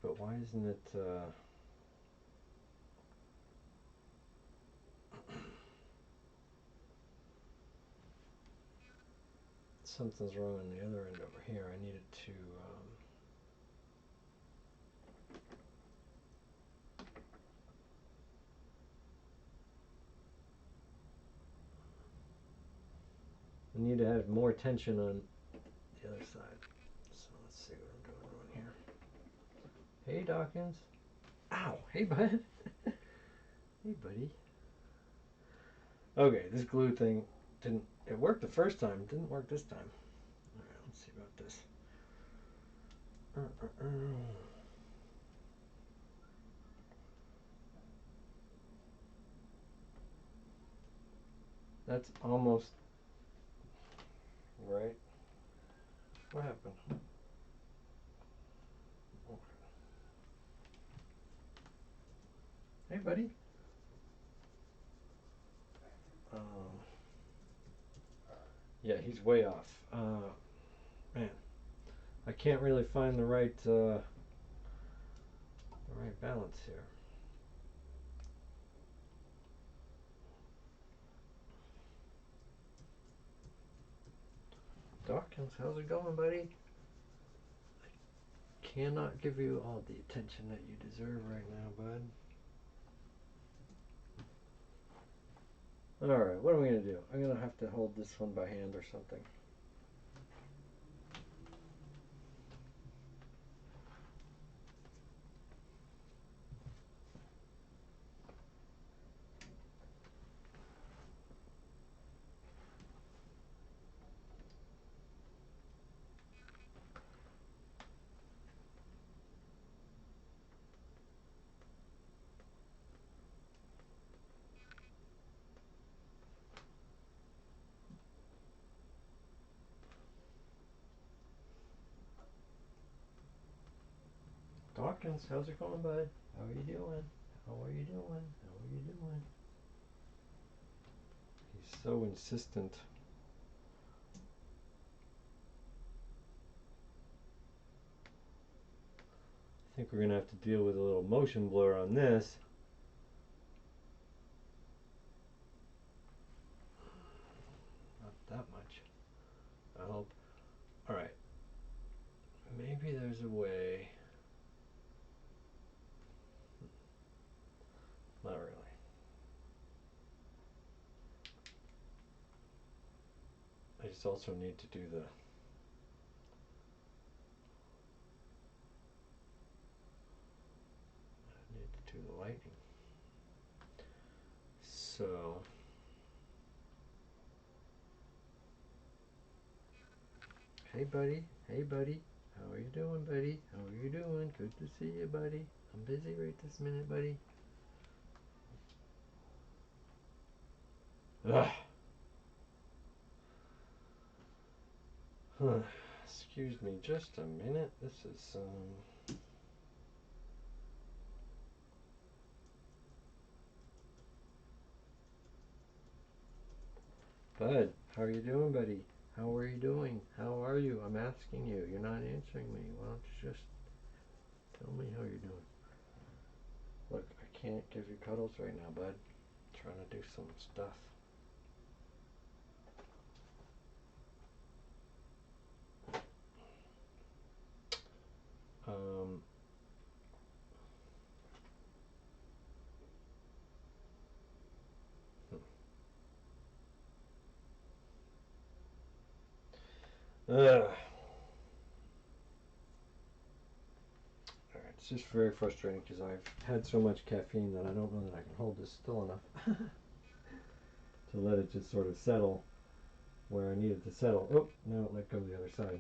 But why isn't it, something's wrong on the other end over here. I need it to, I need to have more tension on the other side. So let's see what I'm doing wrong here. Hey, Dawkins. Ow! Hey, bud. Hey, buddy. Okay, this glue thing didn't. It worked the first time. It didn't work this time. All right, let's see about this. That's almost right. What happened? Okay. Hey, buddy. Yeah, he's way off. Man, I can't really find the right balance here. Dawkins, how's it going, buddy? I cannot give you all the attention that you deserve right now, bud. Alright, what am I going to do? I'm going to have to hold this one by hand or something. Dawkins, how's it going, bud? How are you doing? How are you doing? How are you doing? He's so insistent. I think we're going to have to deal with a little motion blur on this. Not that much, I hope. Alright. Maybe there's a way. Not really. I just also need to do the lightning. So hey buddy, hey buddy, how are you doing, buddy? How are you doing? Good to see you, buddy. I'm busy right this minute, buddy. Ugh. Excuse me just a minute. This is Bud, how are you doing, buddy? How are you doing? How are you? I'm asking you. You're not answering me. Why don't you just tell me how you're doing? Look, I can't give you cuddles right now, bud. I'm trying to do some stuff. Um, Alright, it's just very frustrating because I've had so much caffeine that I don't know that I can hold this still enough to let it just sort of settle where I need it to settle. Oh, now it let go the other side.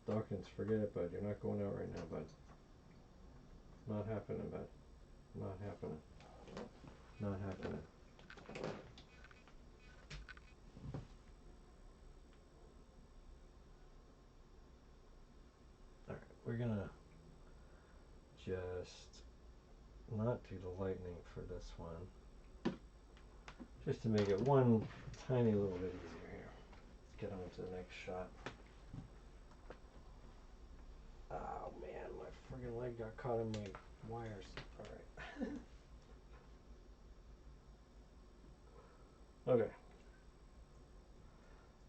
Dawkins, forget it, bud. You're not going out right now, bud. Not happening, bud. Not happening. Not happening. Alright, we're gonna just not do the lightning for this one. Just to make it one tiny little bit easier here. Let's get on to the next shot. Oh man, my friggin' leg got caught in my wires. Alright. Okay.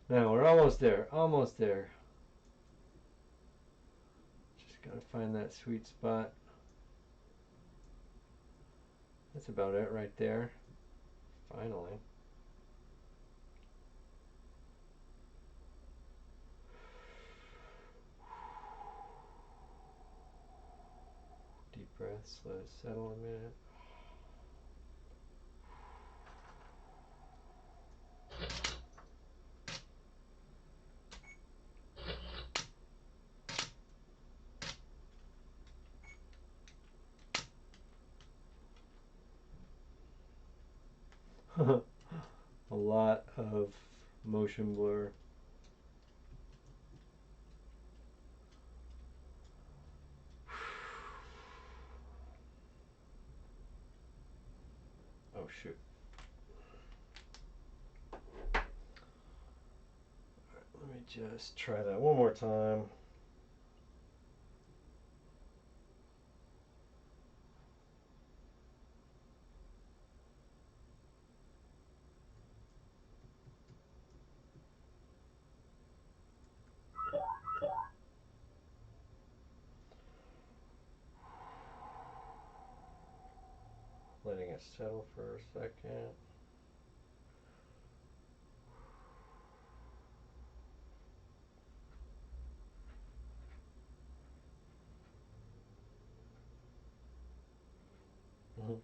Now we're almost there. Almost there. Just gotta find that sweet spot. That's about it right there. Finally. Deep breaths, let it settle a minute. A lot of motion blur. Oh shoot. Let me just try that one more time. Letting it settle for a second. Mm-hmm.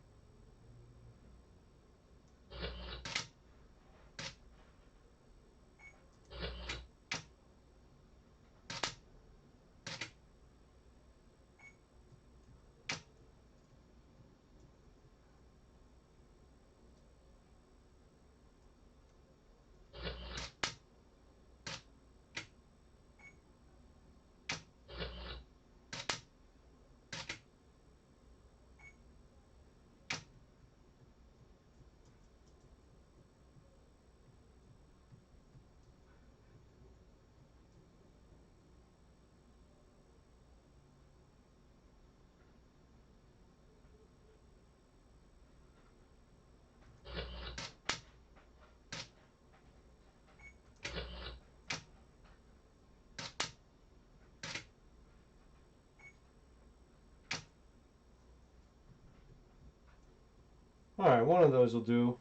Alright, one of those will do.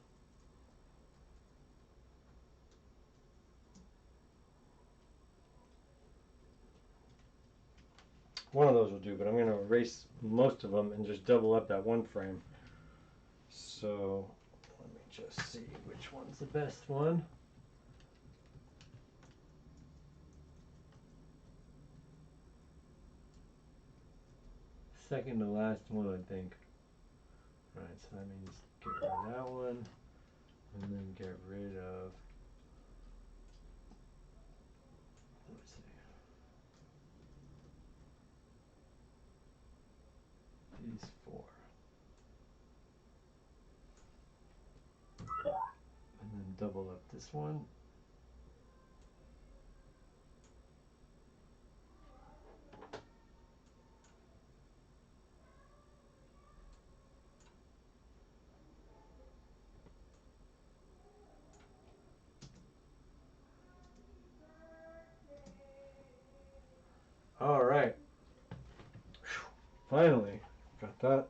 One of those will do, but I'm going to erase most of them and just double up that one frame. So let me just see which one's the best one. Second to last one, I think. Alright, so that means get rid of that one, and then get rid of, let's see. these four. And then double up this one. All right. Finally, got that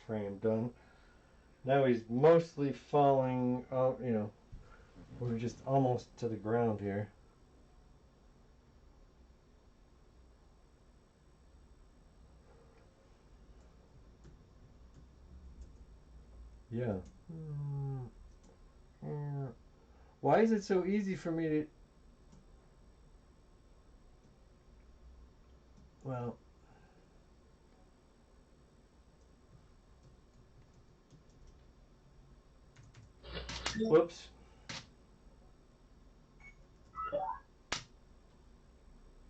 frame done. Now he's mostly falling out, you know, we're just almost to the ground here. Yeah. Why is it so easy for me to... Well... Whoops.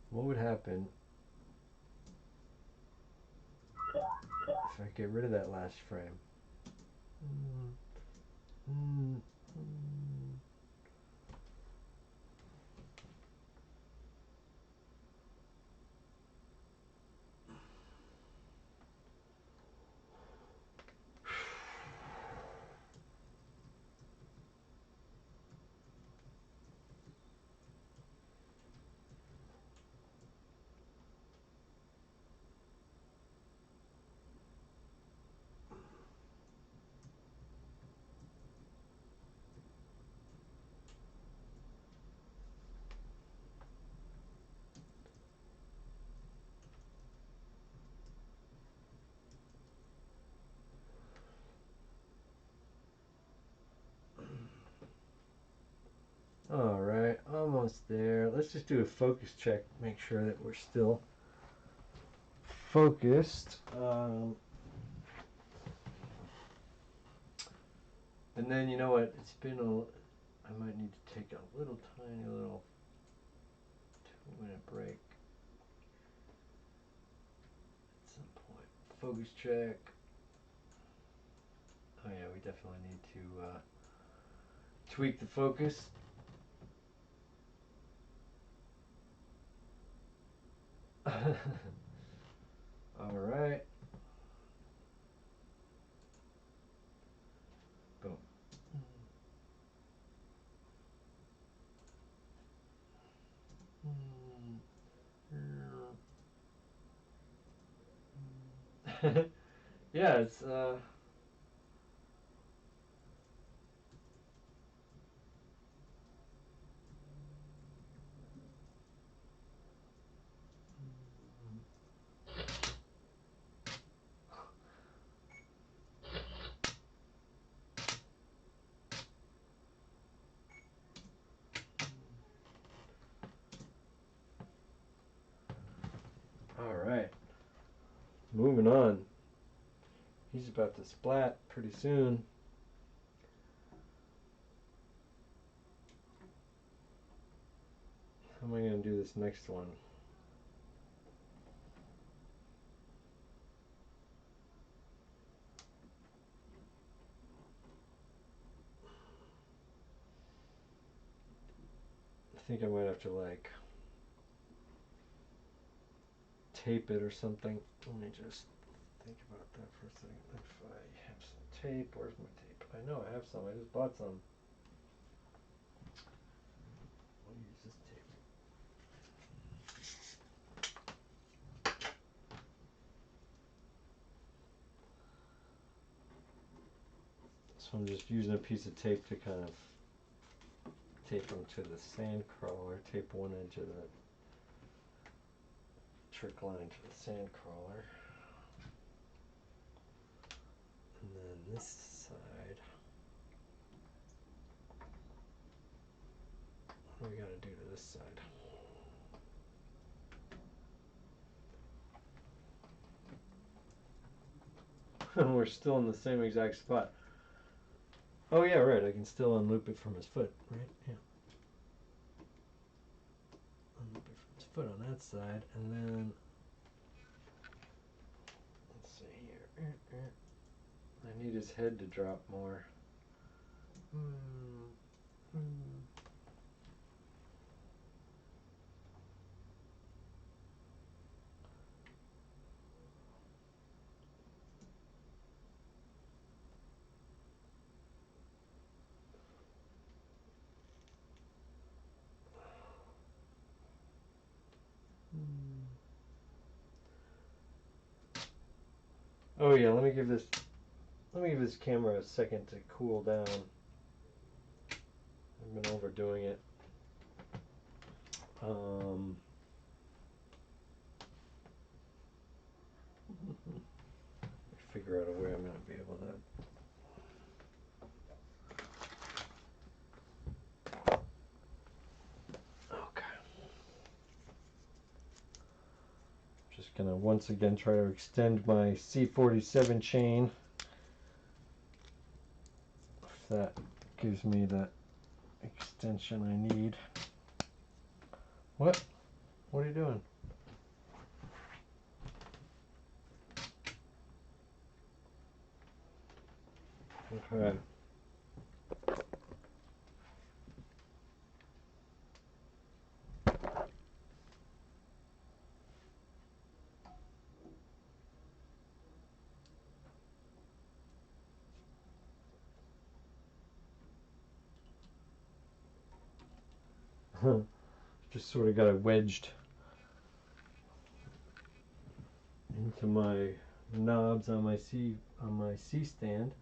What would happen if I get rid of that last frame? All right, almost there. Let's just do a focus check, make sure that we're still focused. And then, you know what, it's been I might need to take a little tiny little 2-minute break at some point. Focus check. Oh yeah, we definitely need to tweak the focus. All right. Boom. Yeah, it's all right. Moving on. He's about to splat pretty soon. How am I going to do this next one? I think I might have to like tape it or something. Let me just think about that for a second. If I have some tape, where's my tape? I know I have some. I just bought some. I'll use this tape. So I'm just using a piece of tape to kind of tape them to the SandCrawler. Tape one edge of the trick line to the SandCrawler. And then this side, what do we got to do to this side? We're still in the same exact spot. Oh yeah, right, I can still unloop it from his foot, right? Yeah. Unloop it from his foot on that side, and then, let's see I need his head to drop more. Oh yeah, let me give this camera a second to cool down. I've been overdoing it. Figure out a way I'm going to be able to. Okay. Just going to once again try to extend my C47 chain. If that gives me the extension I need. What? What are you doing? Okay. Just sort of got it wedged into my knobs on my C stand.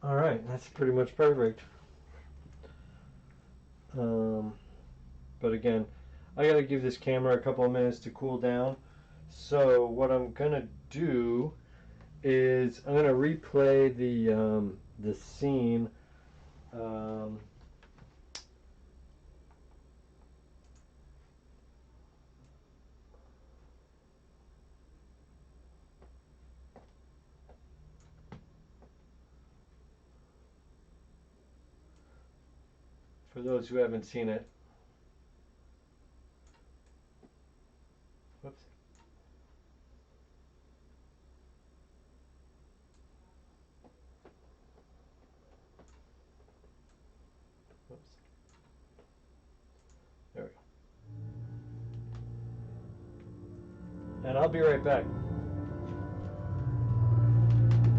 All right, that's pretty much perfect. But again, I gotta give this camera a couple of minutes to cool down. So what I'm gonna do is I'm gonna replay the scene. For those who haven't seen it. Whoops. Whoops. There we go. And I'll be right back.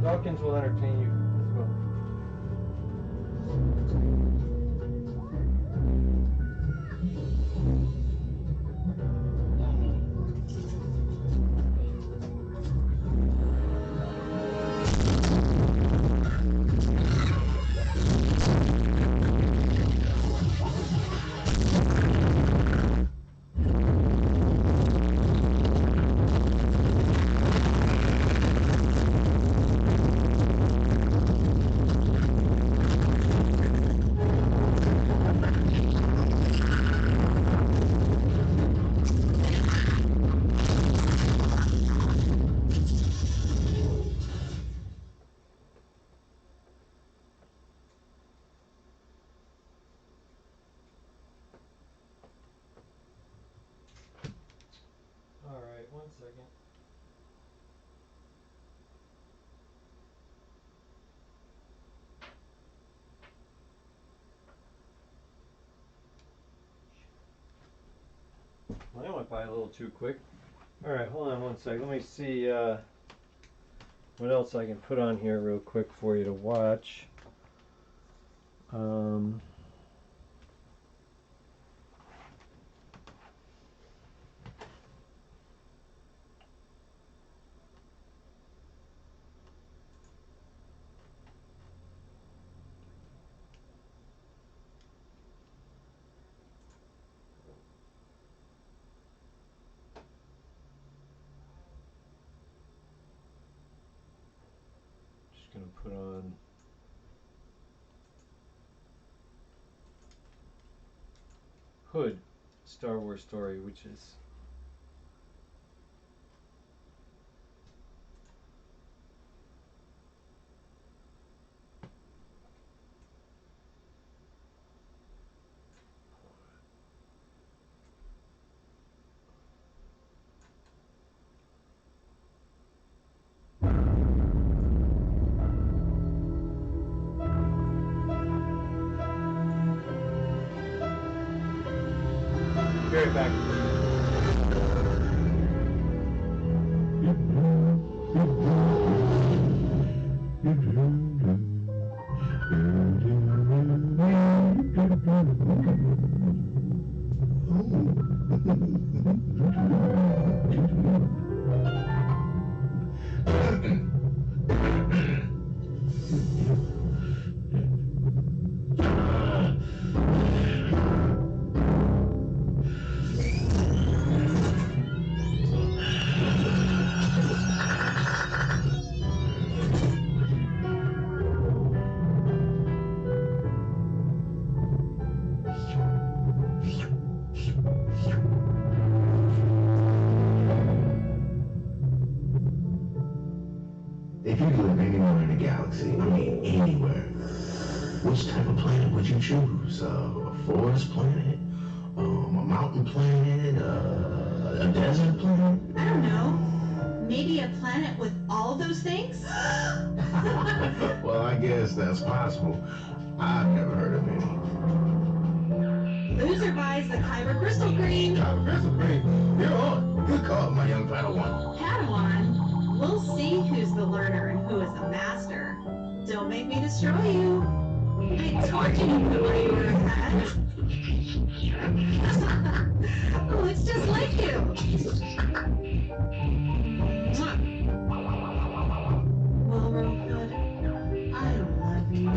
Dawkins will entertain you as well. All right, 1 second. Well, I went by a little too quick. All right, hold on 1 second. Let me see what else I can put on here real quick for you to watch. Just gonna put on Hood, Star Wars Story, which is be right back. If you could live anywhere in the galaxy, I mean anywhere, which type of planet would you choose? A forest planet? A mountain planet? A desert planet? I don't know. Maybe a planet with all of those things? Well, I guess that's possible. I've never heard of any. Loser buys the Kyber Crystal Cream. Kyber Crystal Cream? You're on. Good call, my young Padawan. Padawan? We'll see who's the learner and who is the master. Don't make me destroy you. I told you you were ahead. Looks just like you. Well, real good. I love you.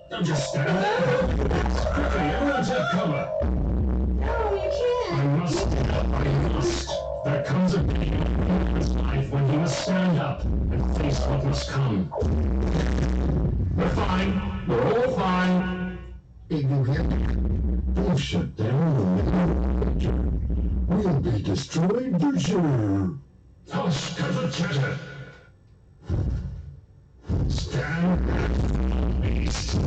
Don't just stand there. Quickly, everyone take cover. No, you can't. I must stand up. I must. There comes a day in his life when he must stand up and face what must come. We're fine. We're all fine. If you get don't shut down the we'll be destroyed for sure. Hush, cut the chatter. Stand back, please.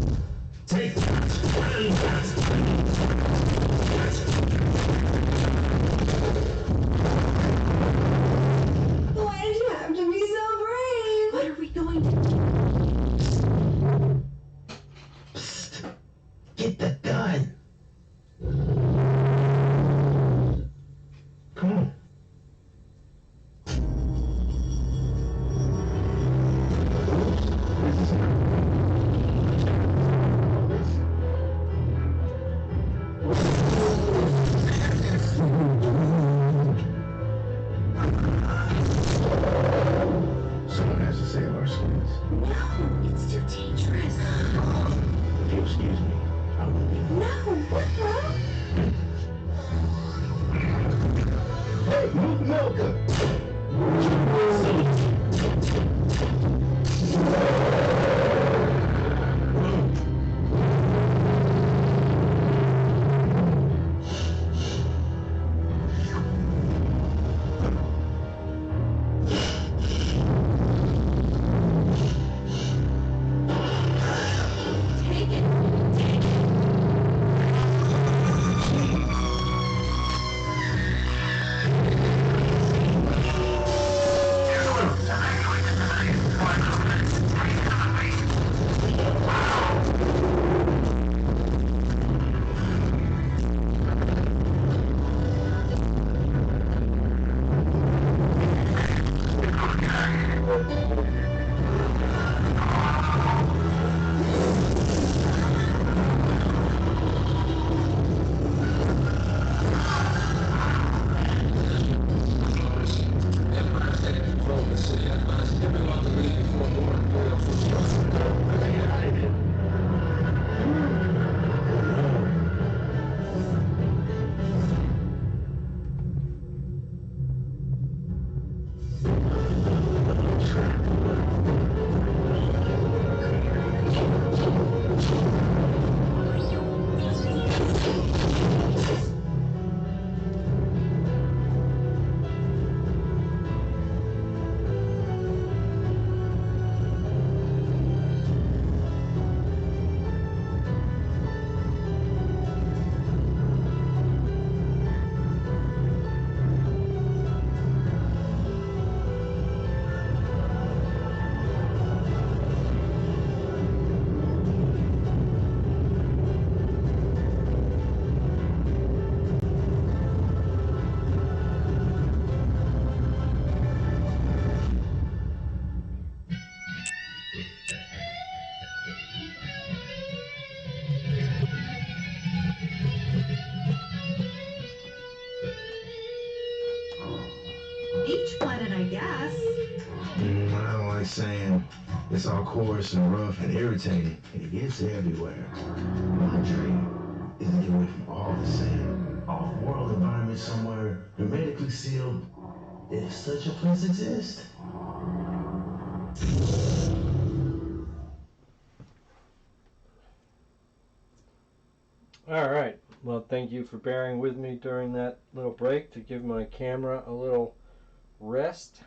Take that and that. Why did you have to be so brave? What are we going to do? Psst. Get the gun. Come on. Someone has to save our skins. No, it's too dangerous. If you excuse me, I will be. No. Hey, move Milka! Take it. sand. It's all coarse and rough and irritating, and it gets everywhere. My dream is to get away from all the sand, off-world environment somewhere, hermetically sealed, if such a place exists. All right. Well, thank you for bearing with me during that little break to give my camera a little rest.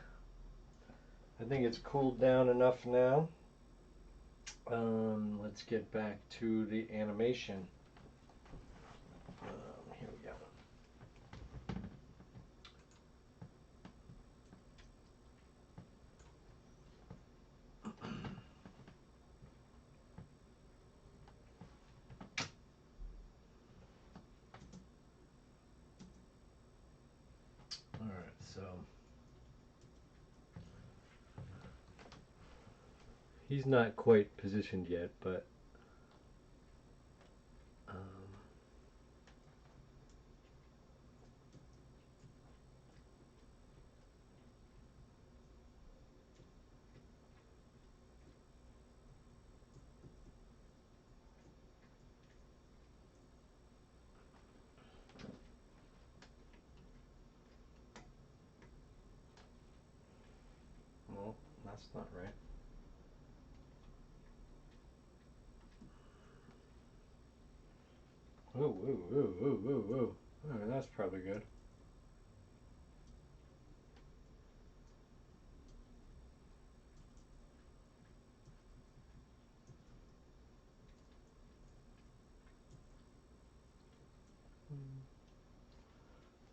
I think it's cooled down enough now. Let's get back to the animation. Here we go. All right, so he's not quite positioned yet, but well, that's not right. Ooh, ooh, ooh, ooh, ooh, ooh. All right, that's probably good.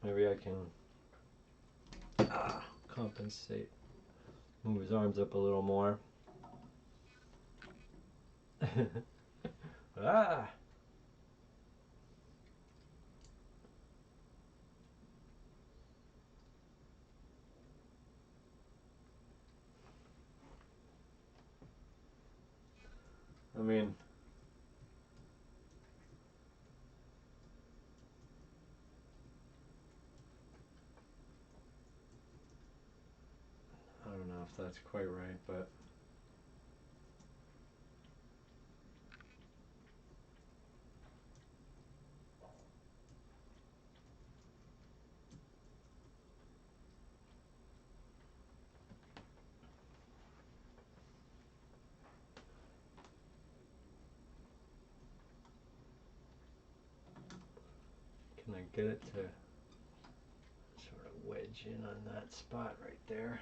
Maybe I can compensate. Move his arms up a little more. Ah! I mean, I don't know if that's quite right, but can I get it to sort of wedge in on that spot right there?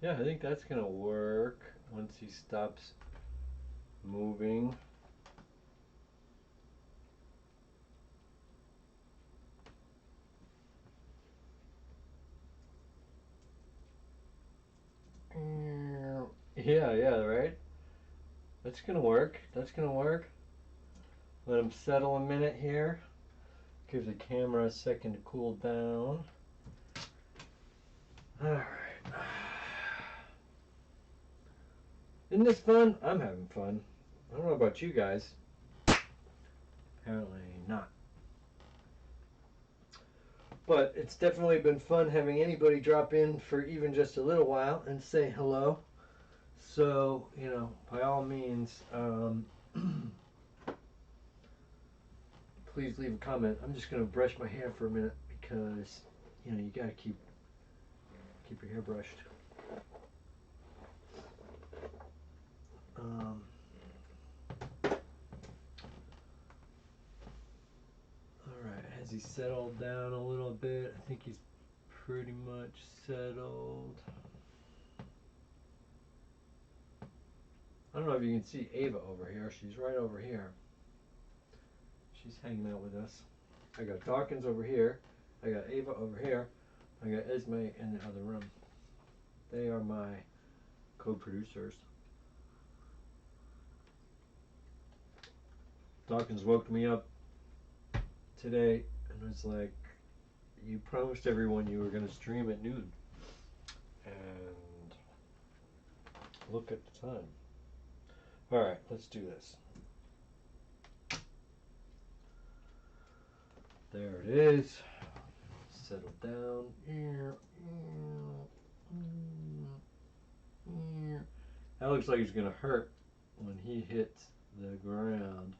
Yeah, I think that's gonna work once he stops moving. Yeah, right? That's gonna work. That's gonna work. Let him settle a minute here. Give the camera a second to cool down. Alright. Isn't this fun? I'm having fun. I don't know about you guys. Apparently not. But it's definitely been fun having anybody drop in for even just a little while and say hello. So, you know, by all means, please leave a comment. I'm just going to brush my hair for a minute because, you know, you got to keep your hair brushed. Alright, has he settled down a little bit? I think he's pretty much settled. I don't know if you can see Ava over here. She's right over here. She's hanging out with us. I got Dawkins over here. I got Ava over here. I got Esme in the other room. They are my co-producers. Dawkins woke me up today and was like, you promised everyone you were going to stream at noon. And look at the time. Alright, let's do this. There it is. Settle down. That looks like he's gonna hurt when he hits the ground.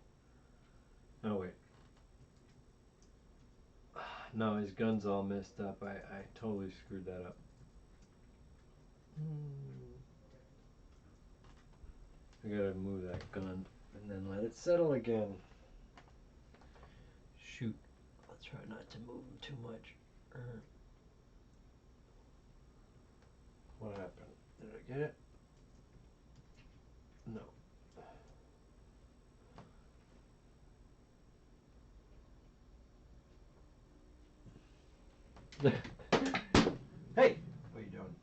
Oh wait. No, his gun's all messed up. I totally screwed that up. I gotta move that gun and then let it settle again. Shoot. I'll try not to move him too much. What happened? Did I get it? No. Hey! What are you doing?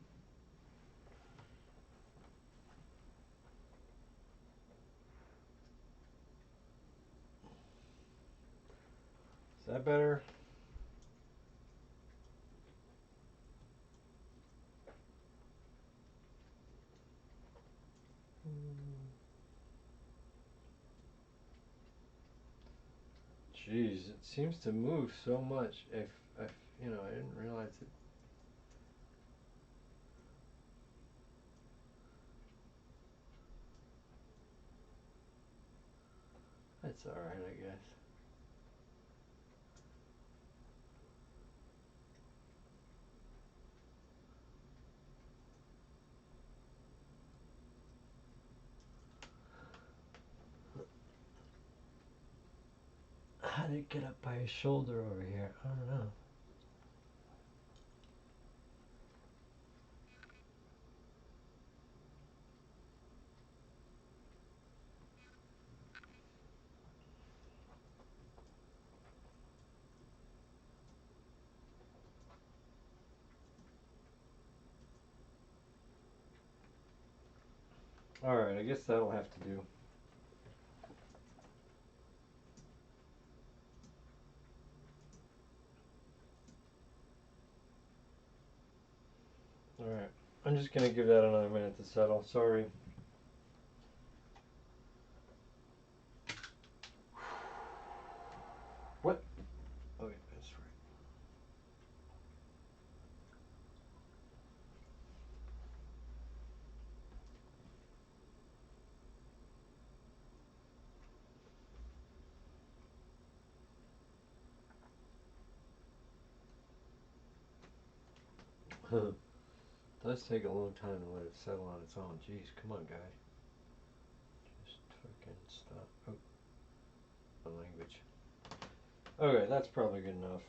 Is that better? Jeez, it seems to move so much. If you know, I didn't realize it. That's all right, I guess. How did it get up by his shoulder over here? I don't know. Alright, I guess that'll have to do. Alright, I'm just gonna give that another minute to settle. Sorry. What? Okay, that's right. It does take a long time to let it settle on its own. Jeez, come on, guy. Just fucking stop. Oh, the language. Okay, that's probably good enough.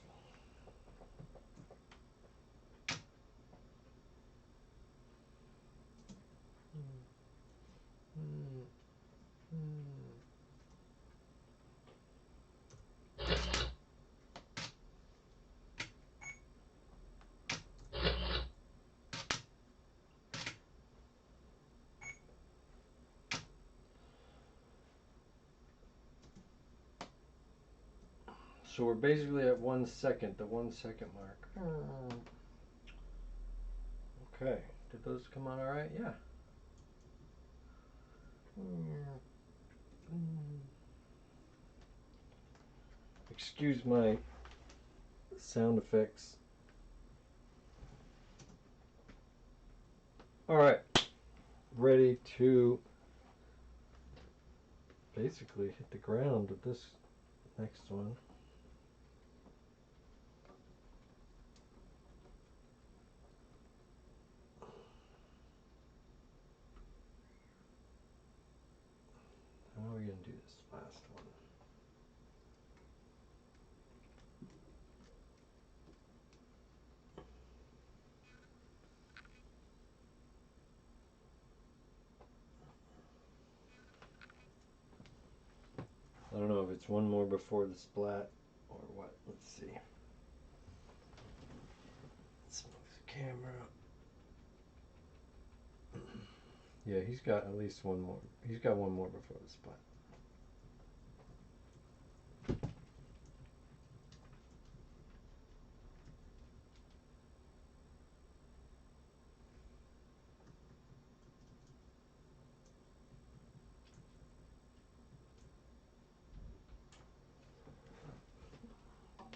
So we're basically at 1 second, the 1 second mark. Okay, did those come out alright? Yeah. Excuse my sound effects. Alright, ready to basically hit the ground with this next one. How are we going to do this last one? I don't know if it's one more before the splat or what. Let's see. Let's move the camera. Yeah, he's got at least one more. He's got one more before the splat.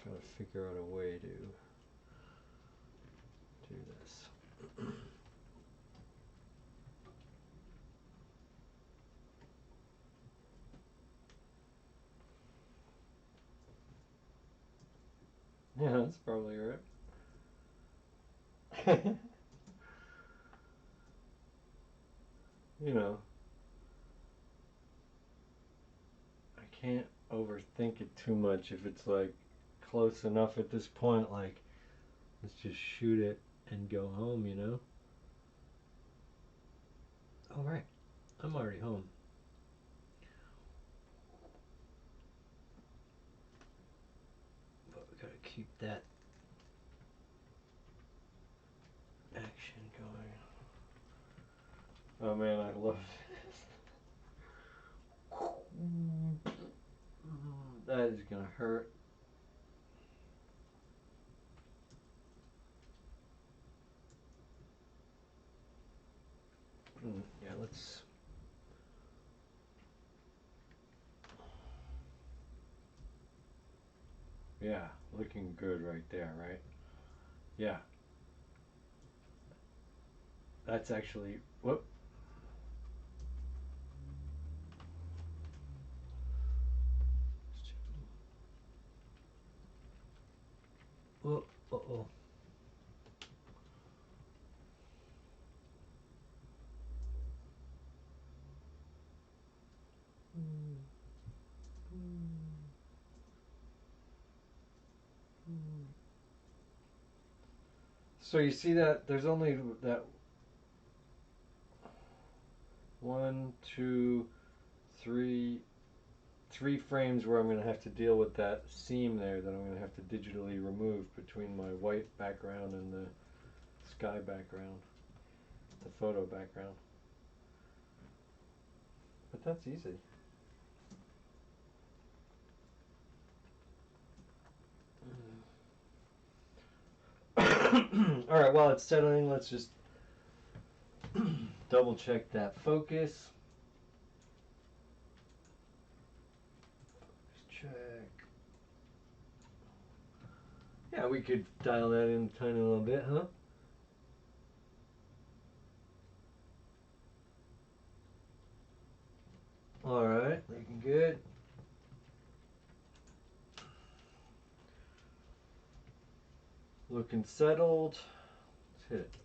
Gotta figure out a way to do this. Yeah, that's probably right. You know, I can't overthink it too much if it's like close enough at this point, like let's just shoot it and go home, you know? All right, I'm already home. But we gotta keep that action going. Oh man, I love this. That is gonna hurt. Yeah, let's. Yeah, looking good right there, right? Yeah. That's actually, whoop. Oh, uh-oh. So you see that there's only that 1, 2, 3 frames where I'm going to have to deal with that seam there that I'm going to have to digitally remove between my white background and the sky background, the photo background. But that's easy. All right, while it's settling, let's just double check that focus. Check. Yeah, we could dial that in a tiny little bit, huh? All right, looking good. Looking settled. Let's hit it.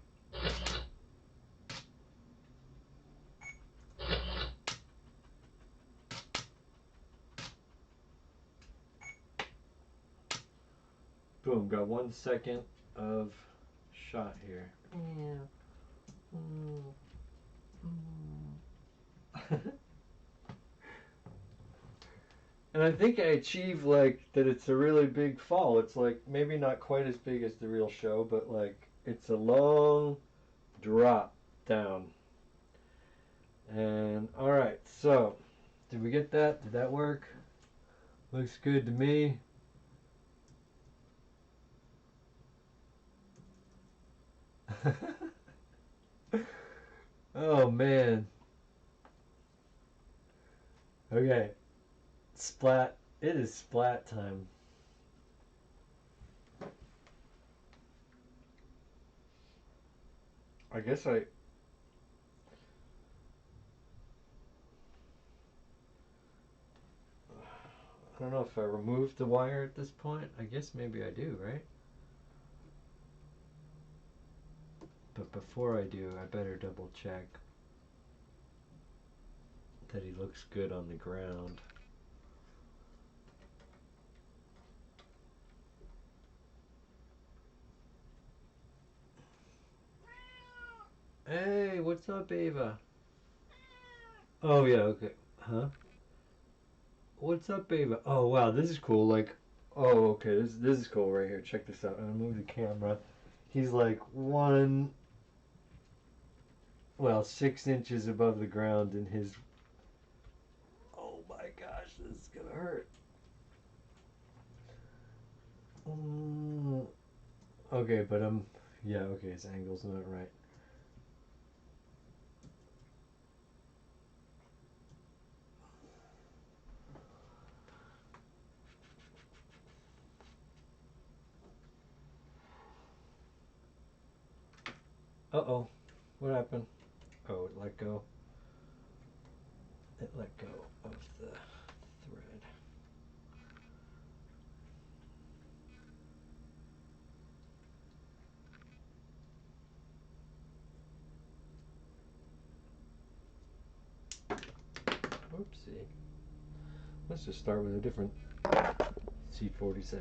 Boom, got 1 second of shot here. And I think I achieved like that it's a really big fall. It's like maybe not quite as big as the real show, but like it's a long drop down. And alright, so did we get that? Did that work? Looks good to me. Oh man. Okay. Splat. It is splat time. I guess I don't know if I removed the wire at this point. I guess maybe I do, right? But before I do, I better double check that he looks good on the ground. Hey, what's up, Ava? Oh yeah, okay. Huh? What's up, Ava? Oh wow, this is cool. Like, oh okay, this is cool right here. Check this out. I'm gonna move the camera. He's like 6 inches above the ground in his. Oh my gosh, this is gonna hurt. Okay, but yeah, okay, his angle's not right. Uh-oh. What happened? Oh, it let go. It let go of the thread. Oopsie. Let's just start with a different C47.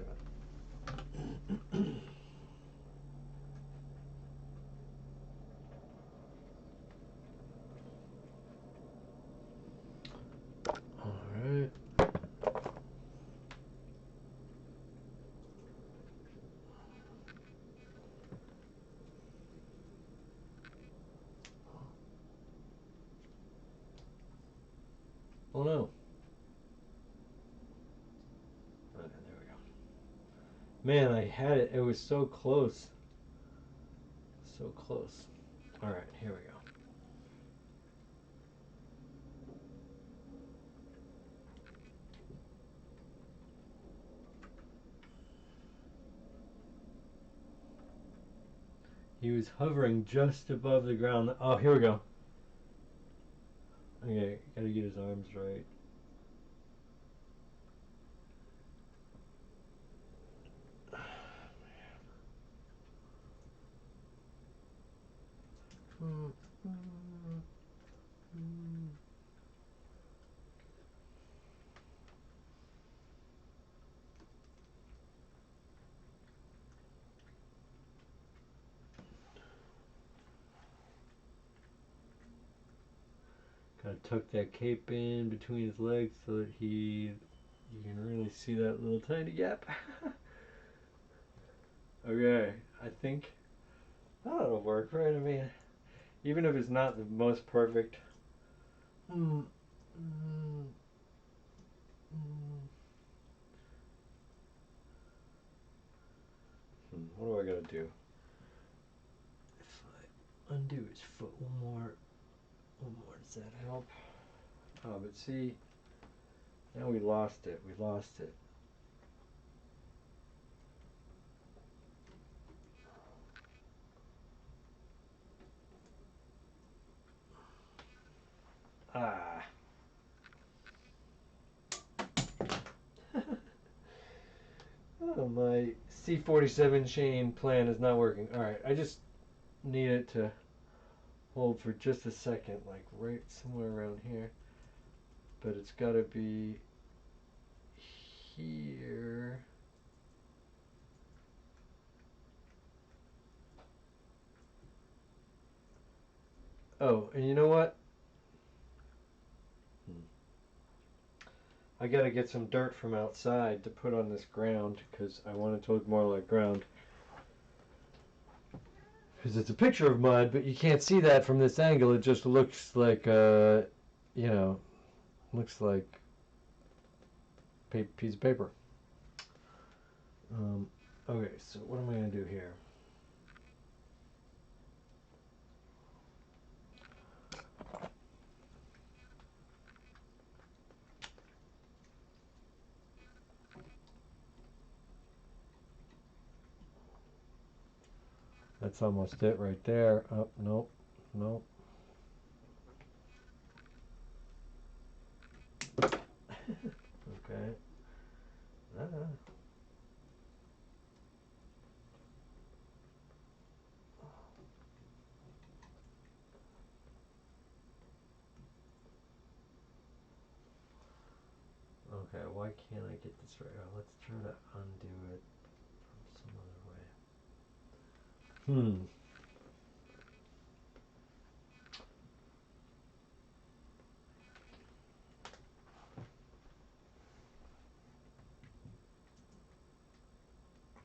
Alright. Oh no. Okay, there we go. Man, I had it. It was so close. So close. Alright, here we go. He was hovering just above the ground. Oh, here we go. Okay, gotta get his arms right. Gotta tuck that cape in between his legs so that you can really see that little tiny gap. Okay, I think that'll work, right? I mean, even if it's not the most perfect. What do I gotta do? If I undo his foot one more, does that help? Oh, but see, now we lost it. We lost it. Ah. Oh, my C47 chain plan is not working. Alright, I just need it to hold for just a second, like right somewhere around here. But it's gotta be here. Oh, and you know what? I gotta get some dirt from outside to put on this ground because I want it to look more like ground. Because it's a picture of mud, but you can't see that from this angle. It just looks like, you know, looks like a piece of paper. Okay, so what am I gonna do here? That's almost it right there. Oh, nope, nope. Okay. Okay, why can't I get this right? Oh, let's try to undo it from some other way.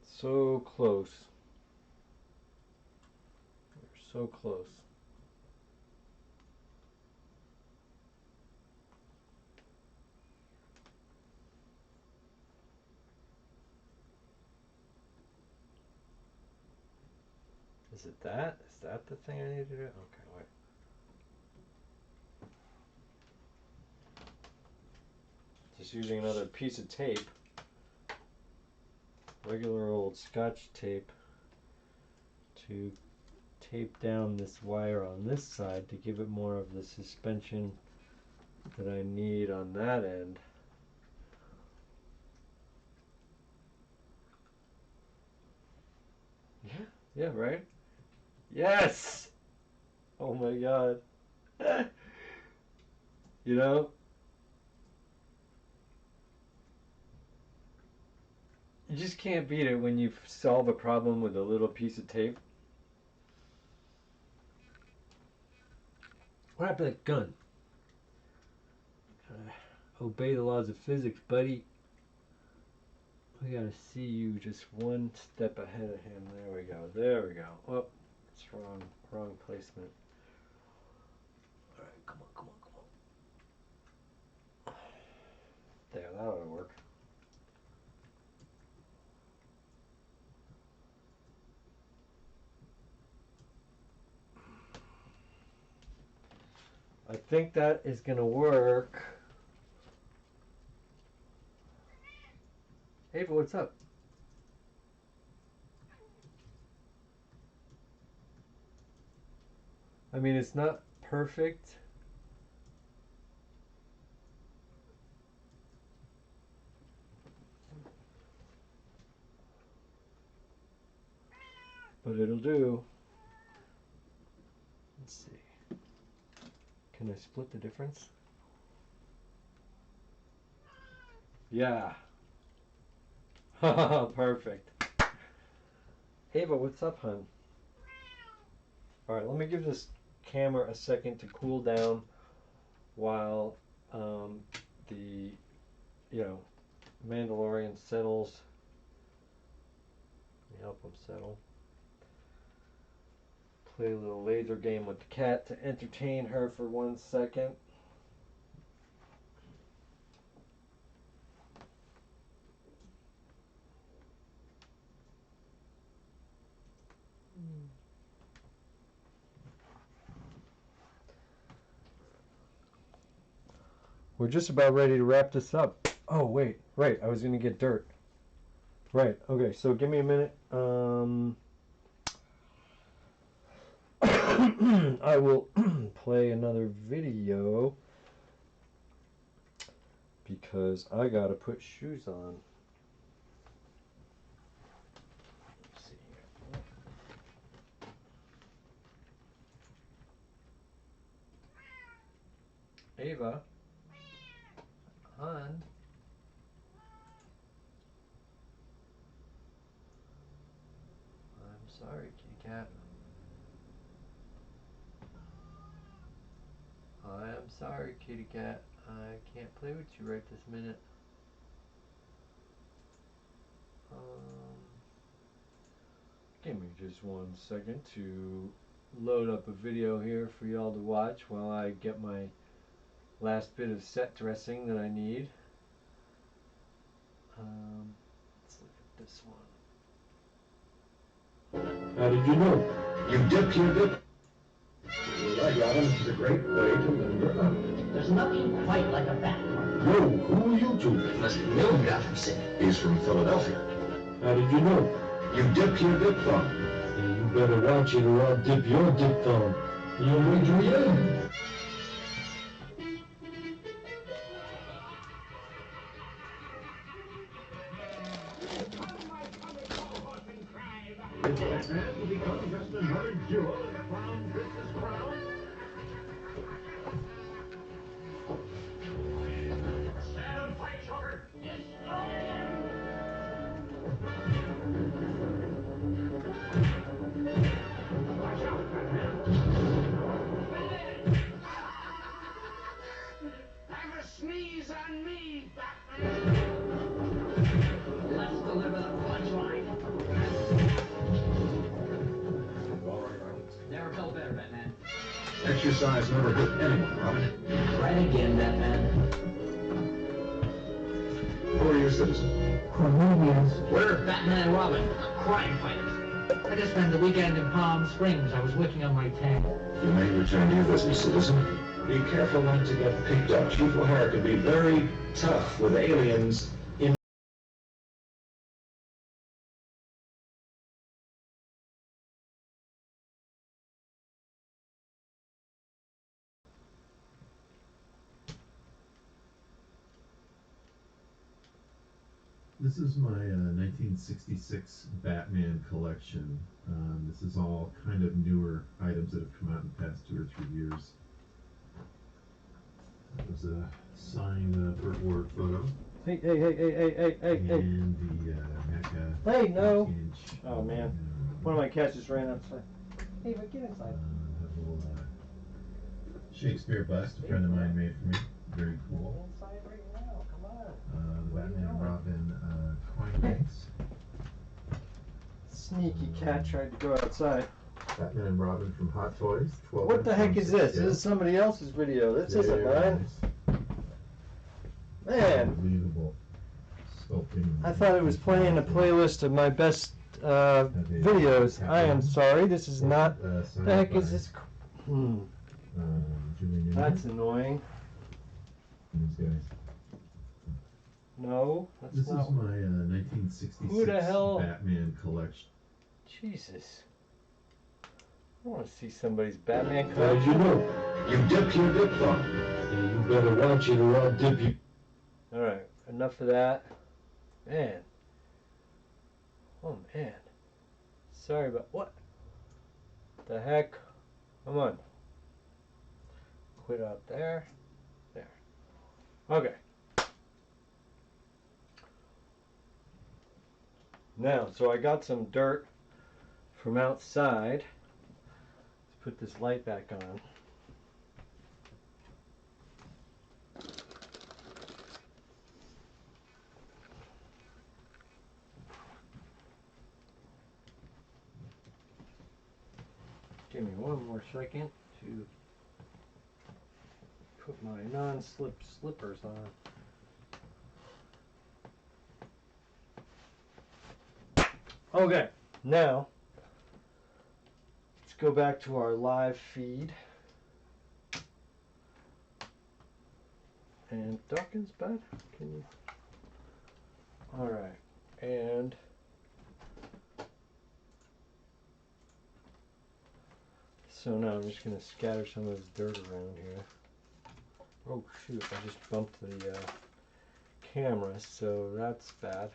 So close. We're so close. Is it that? Is that the thing I need to do? Okay, wait. Just using another piece of tape. Regular old Scotch tape to tape down this wire on this side to give it more of the suspension that I need on that end. Yeah, right? Yes! Oh my god. You know, you just can't beat it when you solve a problem with a little piece of tape. What happened to that gun? Obey the laws of physics, buddy. We gotta see you just one step ahead of him. There we go. There we go. Oh, it's wrong placement. Alright, come on, come on, come on. There, that ought to work. I think that is gonna work. Ava, what's up? I mean, it's not perfect. But it'll do. Let's see. Can I split the difference? Yeah. Perfect. Ava, what's up, hon? Alright, let me give this camera a second to cool down while the, Mandalorian settles. Let me help him settle. Play a little laser game with the cat to entertain her for 1 second. We're just about ready to wrap this up. Oh, wait, right, I was gonna get dirt. Right, okay, so give me a minute. I will play another video because I gotta put shoes on. Let's see here. Ava, hon. I'm sorry, kitty cat. I am sorry, kitty cat. I can't play with you right this minute. Give me just 1 second to load up a video here for y'all to watch while I get my last bit of set dressing that I need. Let's look at this one. How did you know? You dip your dip. You're right, Robin. This is a great way to linger up. There's nothing quite like a bat. Yo, who are you two? Must be Mill got from City. He's from Philadelphia. How did you know? You dip your dip thumb. Hey, you better watch it or I'll dip your dip thumb. You wager in. Batman will become just another jewel in the crown prince's crown. Stand and fight, Joker. Yes. Watch out, Batman. Have a sneeze on me, Batman. Let's deliver the punchline. Never felt better, Batman. Exercise never hurt anyone, Robin. Try it again, Batman. Who are your citizens? Cornelius. We're Batman and Robin, crime fighters. I just spent the weekend in Palm Springs. I was working on my tank. You may return to your business, citizen. Be careful not to get picked up. Chief O'Hare can be very tough with aliens This is my 1966 Batman collection. This is all kind of newer items that have come out in the past 2 or 3 years. That was a signed Burt Ward photo. Hey. And the NECA. Hey, no. 18-inch, Oh, man. One of my cats just ran outside. Hey, but get inside. Have a little Shakespeare bust a friend of mine made for me. Very cool. Inside right now. Come on. The Batman and Robin coin banks. Sneaky cat tried to go outside. Batman and Robin from Hot Toys. 12 What the heck is this? This is somebody else's video. This isn't mine. Man. Unbelievable sculpting. I thought it was playing a playlist of my best videos. I am sorry. This is not. The heck is this? That's annoying. These guys. No, that's This not. is my 1966 Who the hell? Batman collection. Jesus. I want to see somebody's Batman How'd collection. you know? You dip your dip from. You better watch it or I'll dip you. Alright, enough of that. Man. Oh man. Sorry about what? The heck? Come on. Quit out there. There. Okay. Now, so I got some dirt from outside. Let's put this light back on. Give me one more second to put my non-slip slippers on. Okay, now let's go back to our live feed. And Dawkins bud, can you? All right, and so now I'm just gonna scatter some of this dirt around here. Oh shoot, I just bumped the camera, so that's bad.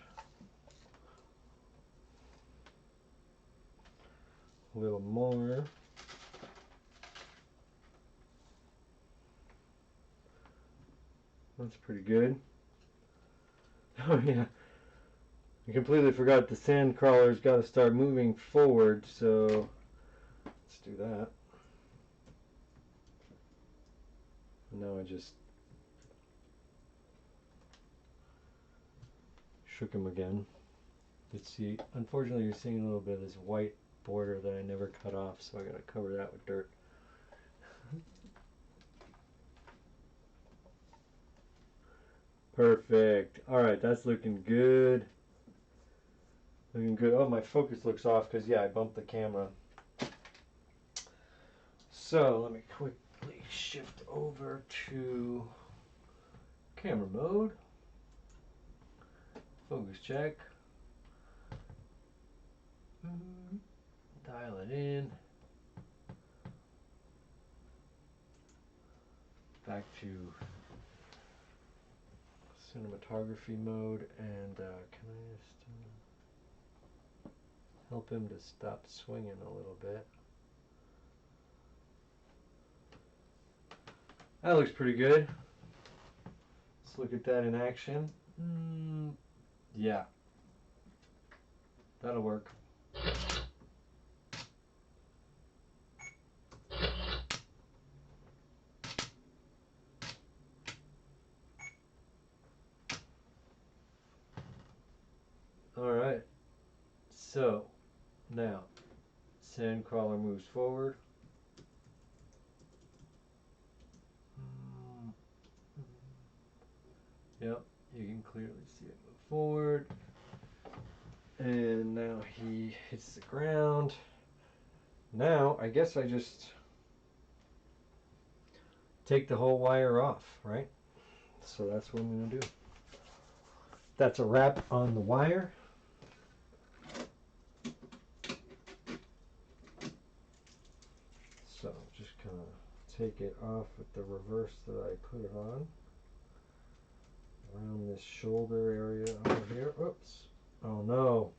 A little more. That's pretty good. Oh yeah, I completely forgot the SandCrawler's got to start moving forward, so let's do that. Now I just shook him again. Let's see. Unfortunately, you're seeing a little bit of this white border that I never cut off, so I gotta cover that with dirt. Perfect. Alright, that's looking good. Looking good. Oh, my focus looks off because, yeah, I bumped the camera. So, let me quickly shift over to camera mode. Focus check. Dial it in. Back to cinematography mode, and can I just help him to stop swinging a little bit? That looks pretty good. Let's look at that in action. Yeah, that'll work. Alright, so now SandCrawler moves forward. Yep, you can clearly see it move forward. And now he hits the ground. Now, I guess I just take the whole wire off, right? So that's what I'm going to do. That's a wrap on the wire. So just kind of take it off with the reverse that I put it on. around this shoulder area over here. Oops. Oh no.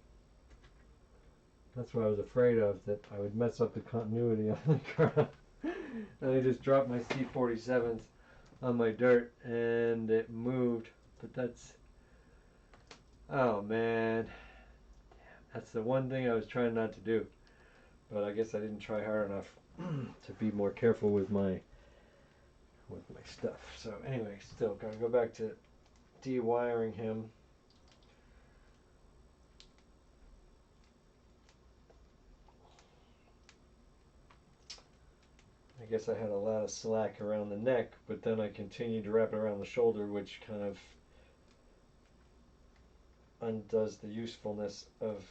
That's what I was afraid of, that I would mess up the continuity on the ground. And I just dropped my C-47s on my dirt and it moved. But that's... Oh man. That's the one thing I was trying not to do. But I guess I didn't try hard enough to be more careful with my stuff. So anyway, still gotta go back to de-wiring him. I guess I had a lot of slack around the neck, but then I continued to wrap it around the shoulder, which kind of undoes the usefulness of,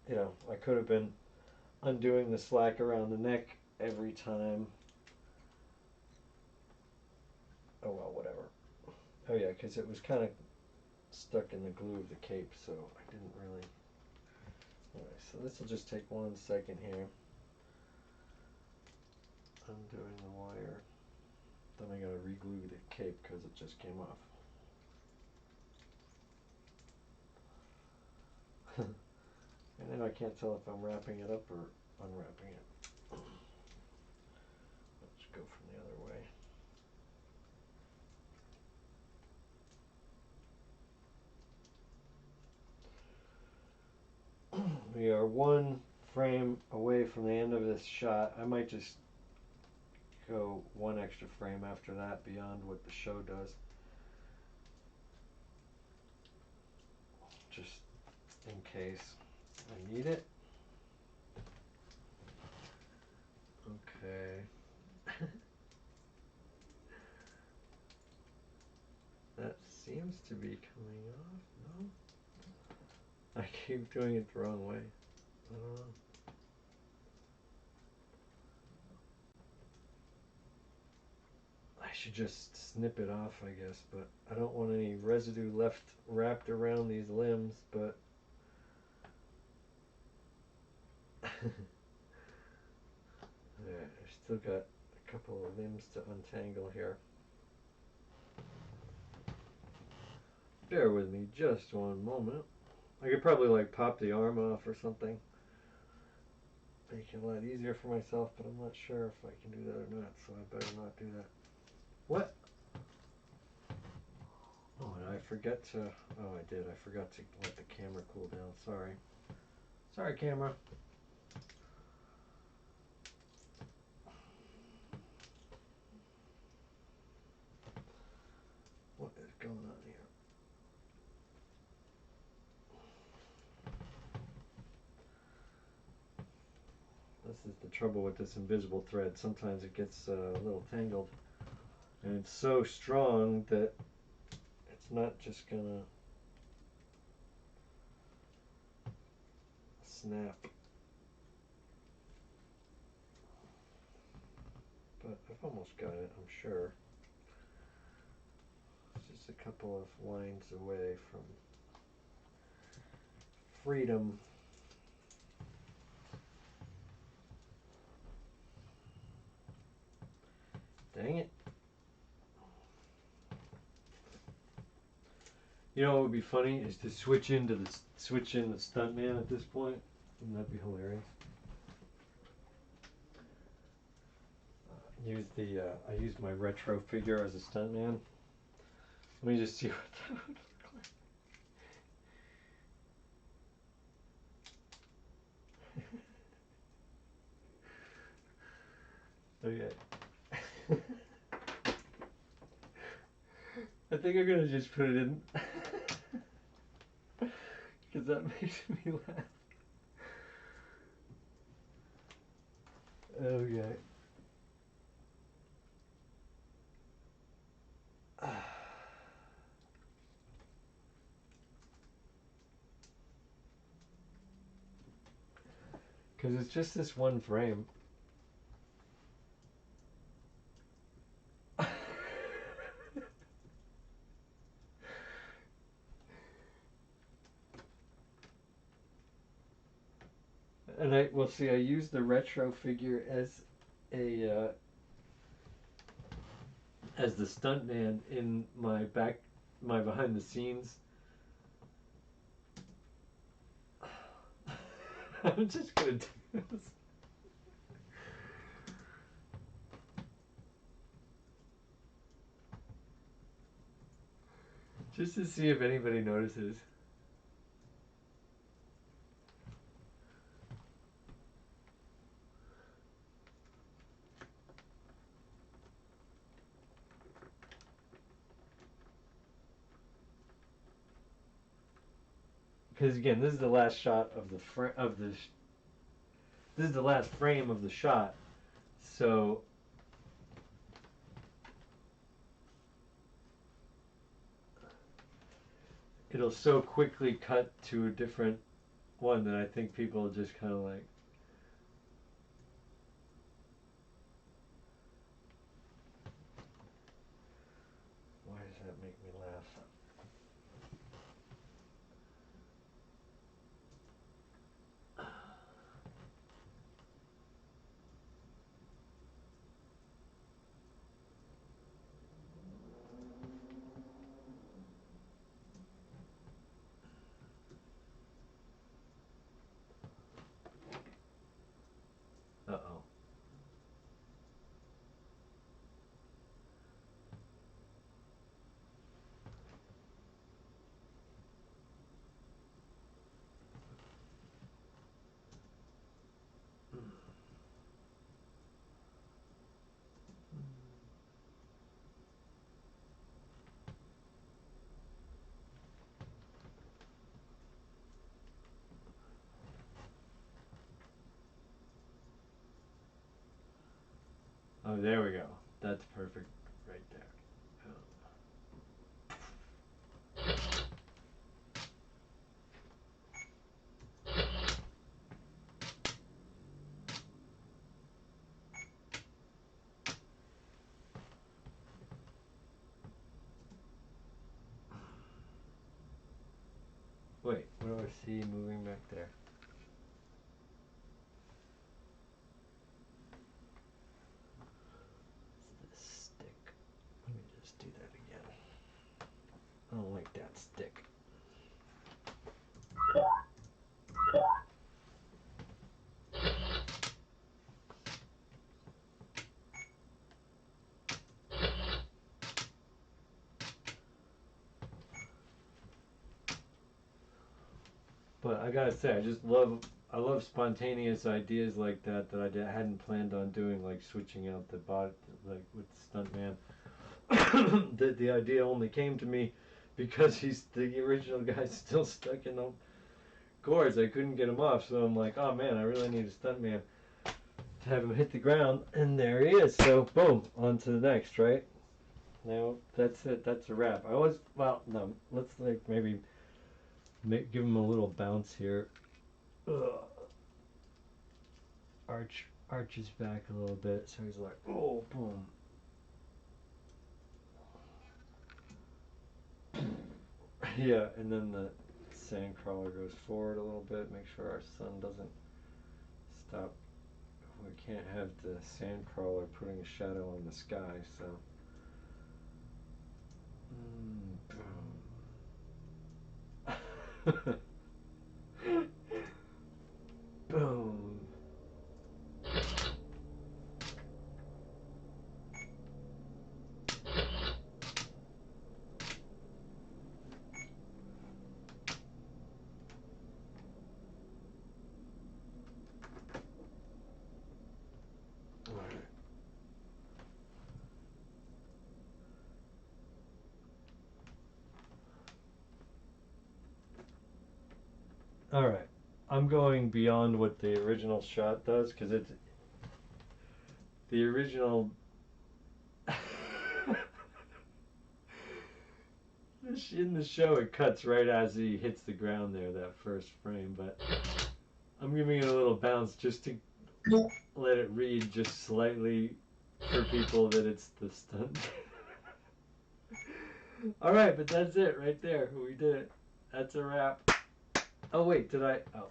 you know, I could have been undoing the slack around the neck every time. Oh well, whatever. Oh yeah, because it was kind of stuck in the glue of the cape, so I didn't really... Alright, so this will just take 1 second here. Undoing the wire. Then I gotta re-glue the cape because it just came off. And now I can't tell if I'm wrapping it up or unwrapping it. Let's go from the other way. We are 1 frame away from the end of this shot. I might just go 1 extra frame after that beyond what the show does. Just in case I need it. Okay. That seems to be coming off, no? I keep doing it the wrong way. I don't know. I should just snip it off, I guess, but I don't want any residue left wrapped around these limbs, but yeah, I've still got a couple of limbs to untangle here. Bear with me just 1 moment. I could probably like pop the arm off or something. Make it a lot easier for myself, but I'm not sure if I can do that or not, so I better not do that. What? Oh, and I forgot to... Oh, I did. I forgot to let the camera cool down. Sorry. Sorry, camera. What is going on here? This is the trouble with this invisible thread. Sometimes it gets a little tangled. And it's so strong that it's not just gonna snap. But I've almost got it, I'm sure. It's just a couple of lines away from freedom. Dang it. You know what would be funny is to switch in the stuntman at this point. Wouldn't that be hilarious? I used my retro figure as a stuntman. Let me just see what that would look like. Okay. I think I'm gonna just put it in because that makes me laugh. Okay. Because it's just this 1 frame. And I use the retro figure as a as the stuntman in my my behind the scenes. I'm just gonna do this. Just to see if anybody notices. Because again, this is the last shot of the this is the last frame of the shot, so it'll so quickly cut to a different one that I think people just kind of like. Why does that make me laugh? Uh-oh. Oh, there we go. That's perfect right there. Wait, what do I see moving back there? It's this stick. Let me just do that again. I don't like that stick. But I gotta say, I love spontaneous ideas like that I hadn't planned on doing, like switching out the bot, like with Stuntman. The idea only came to me because the original guy's still stuck in the cords. I couldn't get him off, so I'm like, oh man, I really need a Stuntman to have him hit the ground, and there he is. So boom, on to the next, right? Now that's it. That's a wrap. No, let's like maybe give him a little bounce here. Ugh. Arches back a little bit, so he's like, oh, boom. Yeah, and then the sandcrawler goes forward a little bit, make sure our sun doesn't stop. We can't have the sandcrawler putting a shadow on the sky, so. Boom. Boom. All right, I'm going beyond what the original shot does because it's the original. In the show, it cuts right as he hits the ground there, that first frame. But I'm giving it a little bounce just to let it read just slightly for people that it's the stunt. All right, but that's it right there. We did it. That's a wrap. Oh wait, did I? Oh.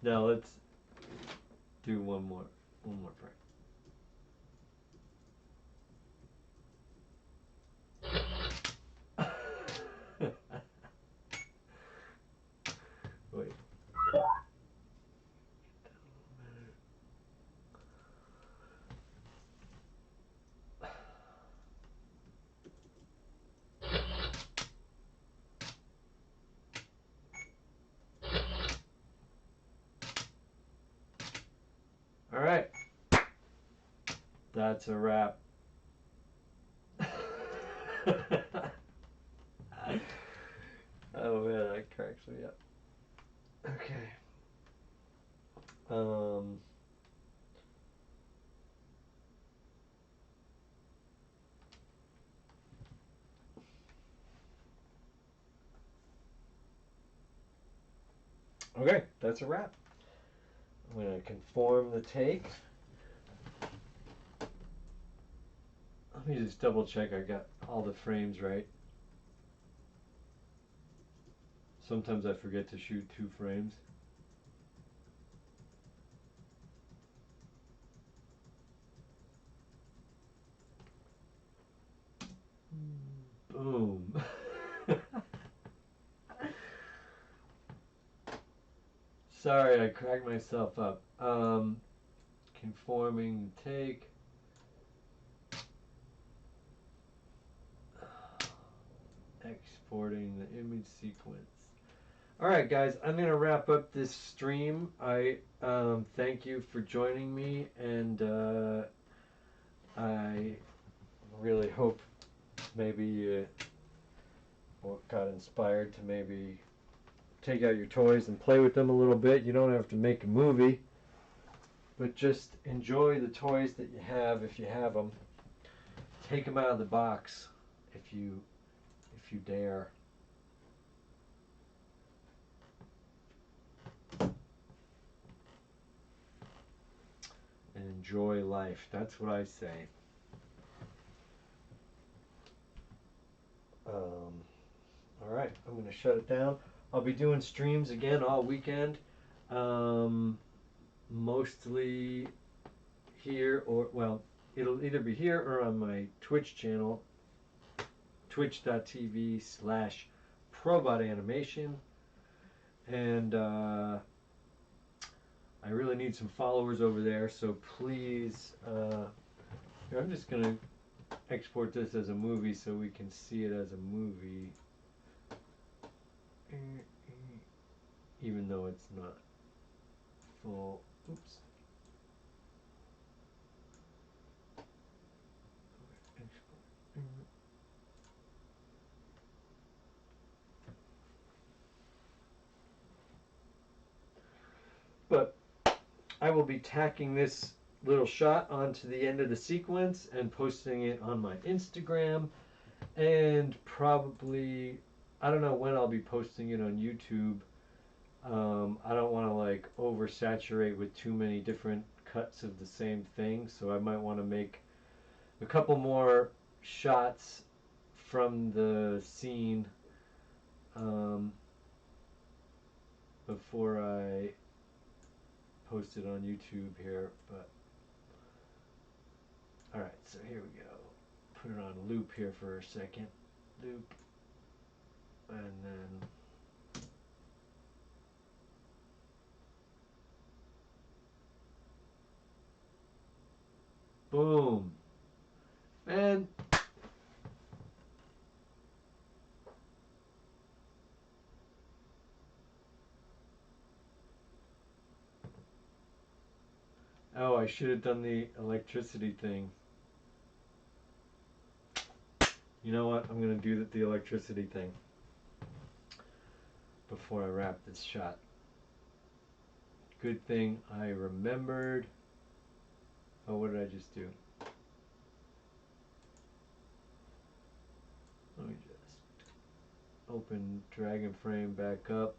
Now let's do one more frame. That's a wrap. Oh man, that cracks me up. Okay. Okay, that's a wrap. I'm going to conform the take. Let me just double check I got all the frames right. Sometimes I forget to shoot 2 frames. Boom. Sorry, I cracked myself up. Conforming the take. Exporting the image sequence. Alright guys, I'm going to wrap up this stream. I thank you for joining me, and I really hope maybe you got inspired to maybe take out your toys and play with them a little bit. You don't have to make a movie, but just enjoy the toys that you have if you have them. Take them out of the box if you dare. And enjoy life. That's what I say. Alright, I'm going to shut it down. I'll be doing streams again all weekend. Mostly here, or, well, it'll either be here or on my Twitch channel, twitch.tv/ProbotAnimation. And I really need some followers over there, so please, here, I'm just going to export this as a movie so we can see it as a movie, even though it's not full. Oops. But I will be tacking this little shot onto the end of the sequence and posting it on my Instagram, and probably, I don't know when I'll be posting it on YouTube. I don't want to like oversaturate with too many different cuts of the same thing, so I might want to make a couple more shots from the scene before I post it on YouTube here. But alright, so here we go. Put it on loop here for a second. Loop. And then boom. And oh, I should have done the electricity thing. You know what? I'm going to do the electricity thing before I wrap this shot. Good thing I remembered. Oh, what did I just do? Let me just open Dragon Frame back up.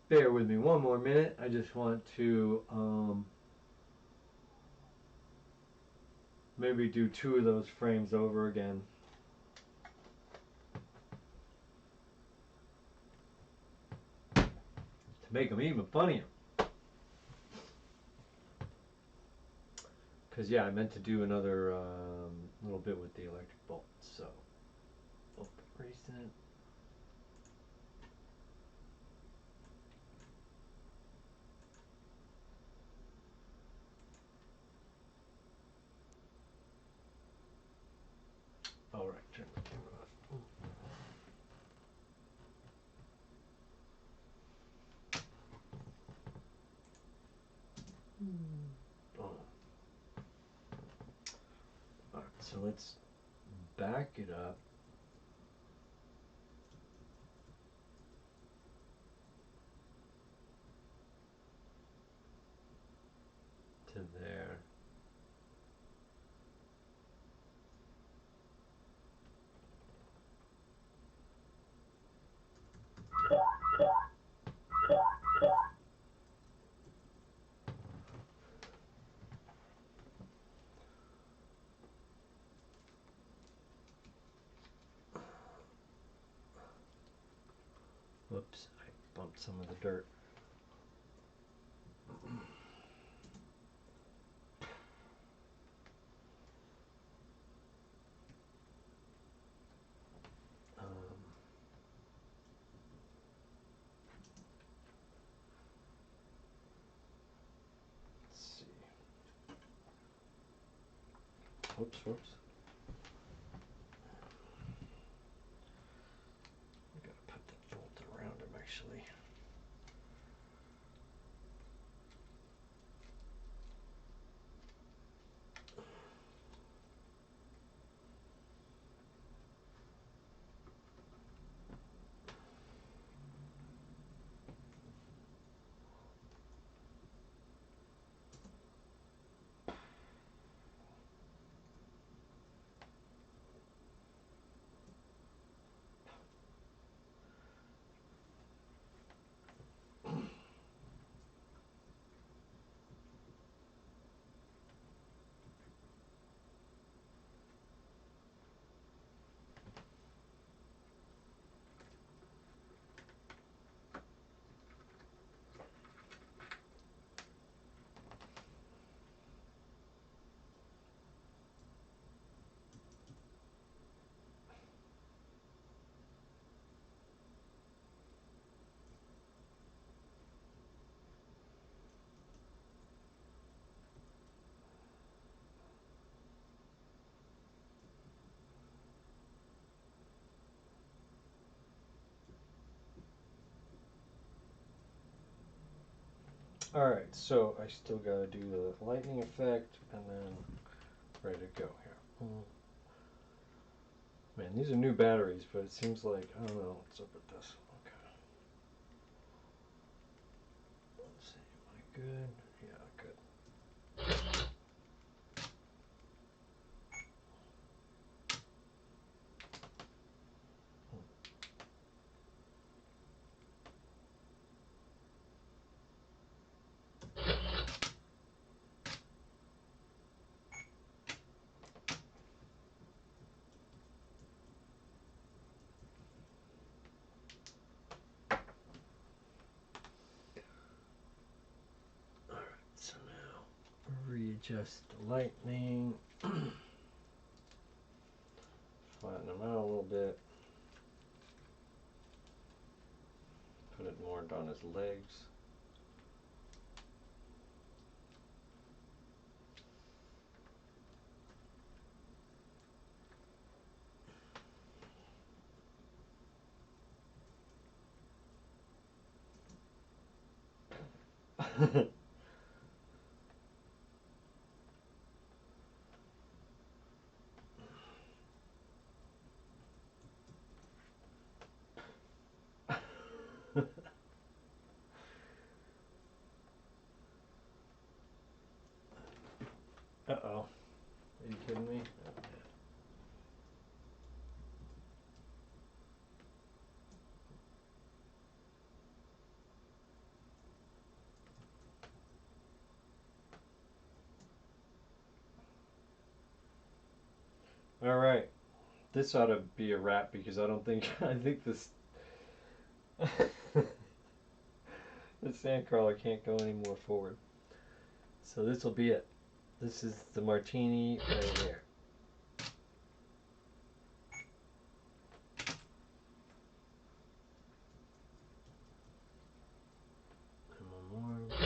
Bear with me one more minute. I just want to maybe do 2 of those frames over again. To make them even funnier. Because, yeah, I meant to do another little bit with the electric bolt. So, open recent. All right, turn the camera off. Oh. All right, so let's back it up. To there. Whoops, I bumped some of the dirt. Let's see. Whoops. I gotta put the bolt around him actually. Alright, so I still gotta do the lightning effect and then ready to go here. Man, these are new batteries, but it seems like, I don't know what's up with this. Okay. Let's see, am I good? Yeah, good. So now readjust the lightning, flatten them out a little bit, put it more on his legs. Uh-oh. Are you kidding me? All right. This ought to be a wrap because I don't think, I think this, the SandCrawler can't go any more forward. So this will be it. This is the martini right here. And one more.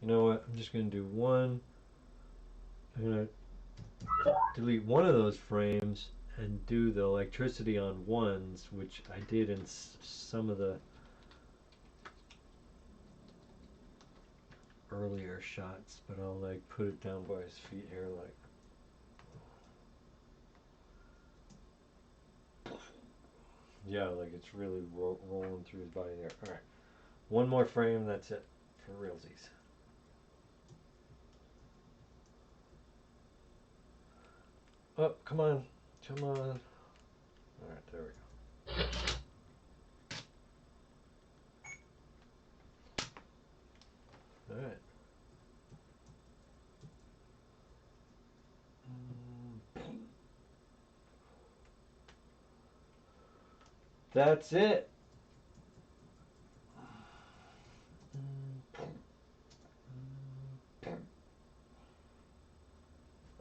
You know what? I'm just going to do one. I'm going to delete one of those frames and do the electricity on ones, which I did in some of the earlier shots, but I'll like put it down by his feet here, like, yeah, like it's really rolling through his body there. All right, one more frame, that's it for realsies. Oh, come on, come on. All right, there we go. All right. That's it.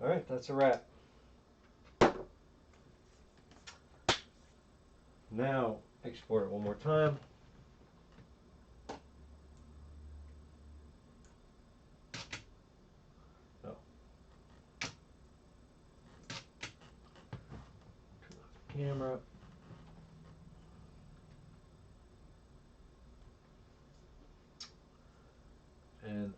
All right, that's a wrap. Now, export it one more time. Oh. Turn off the camera. And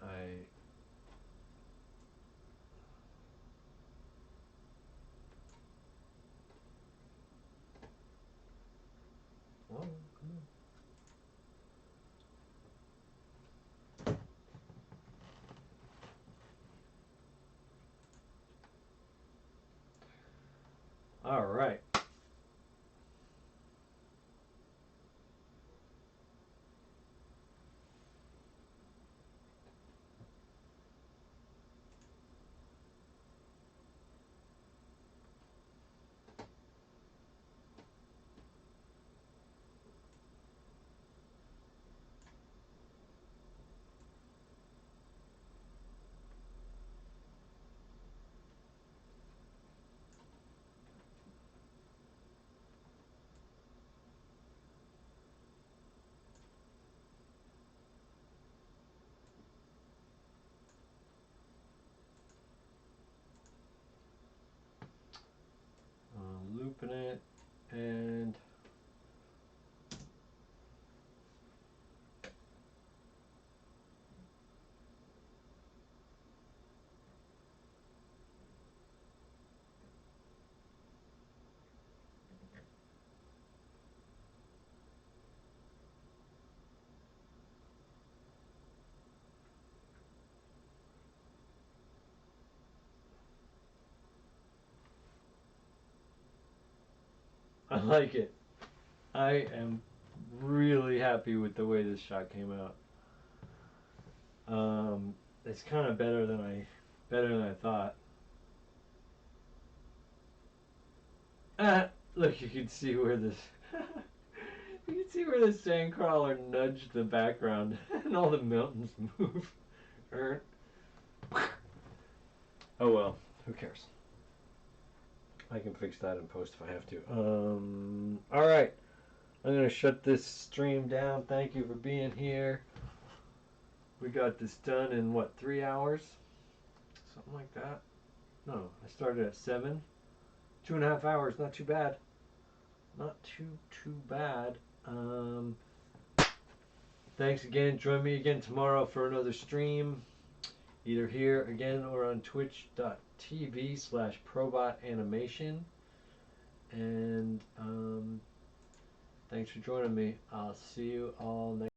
oh, come on. All right. Looping it, and I like it. I am really happy with the way this shot came out. It's kind of better than I thought. Look, you can see where this you can see where the sandcrawler nudged the background and all the mountains move. Oh well, who cares? I can fix that in post if I have to. All right, I'm gonna shut this stream down. Thank you for being here. We got this done in what, 3 hours? Something like that. No, I started at 7. 2.5 hours, not too bad. Not too bad. Thanks again. Join me again tomorrow for another stream, either here again or on twitch.tv/probotanimation. And thanks for joining me. I'll see you all next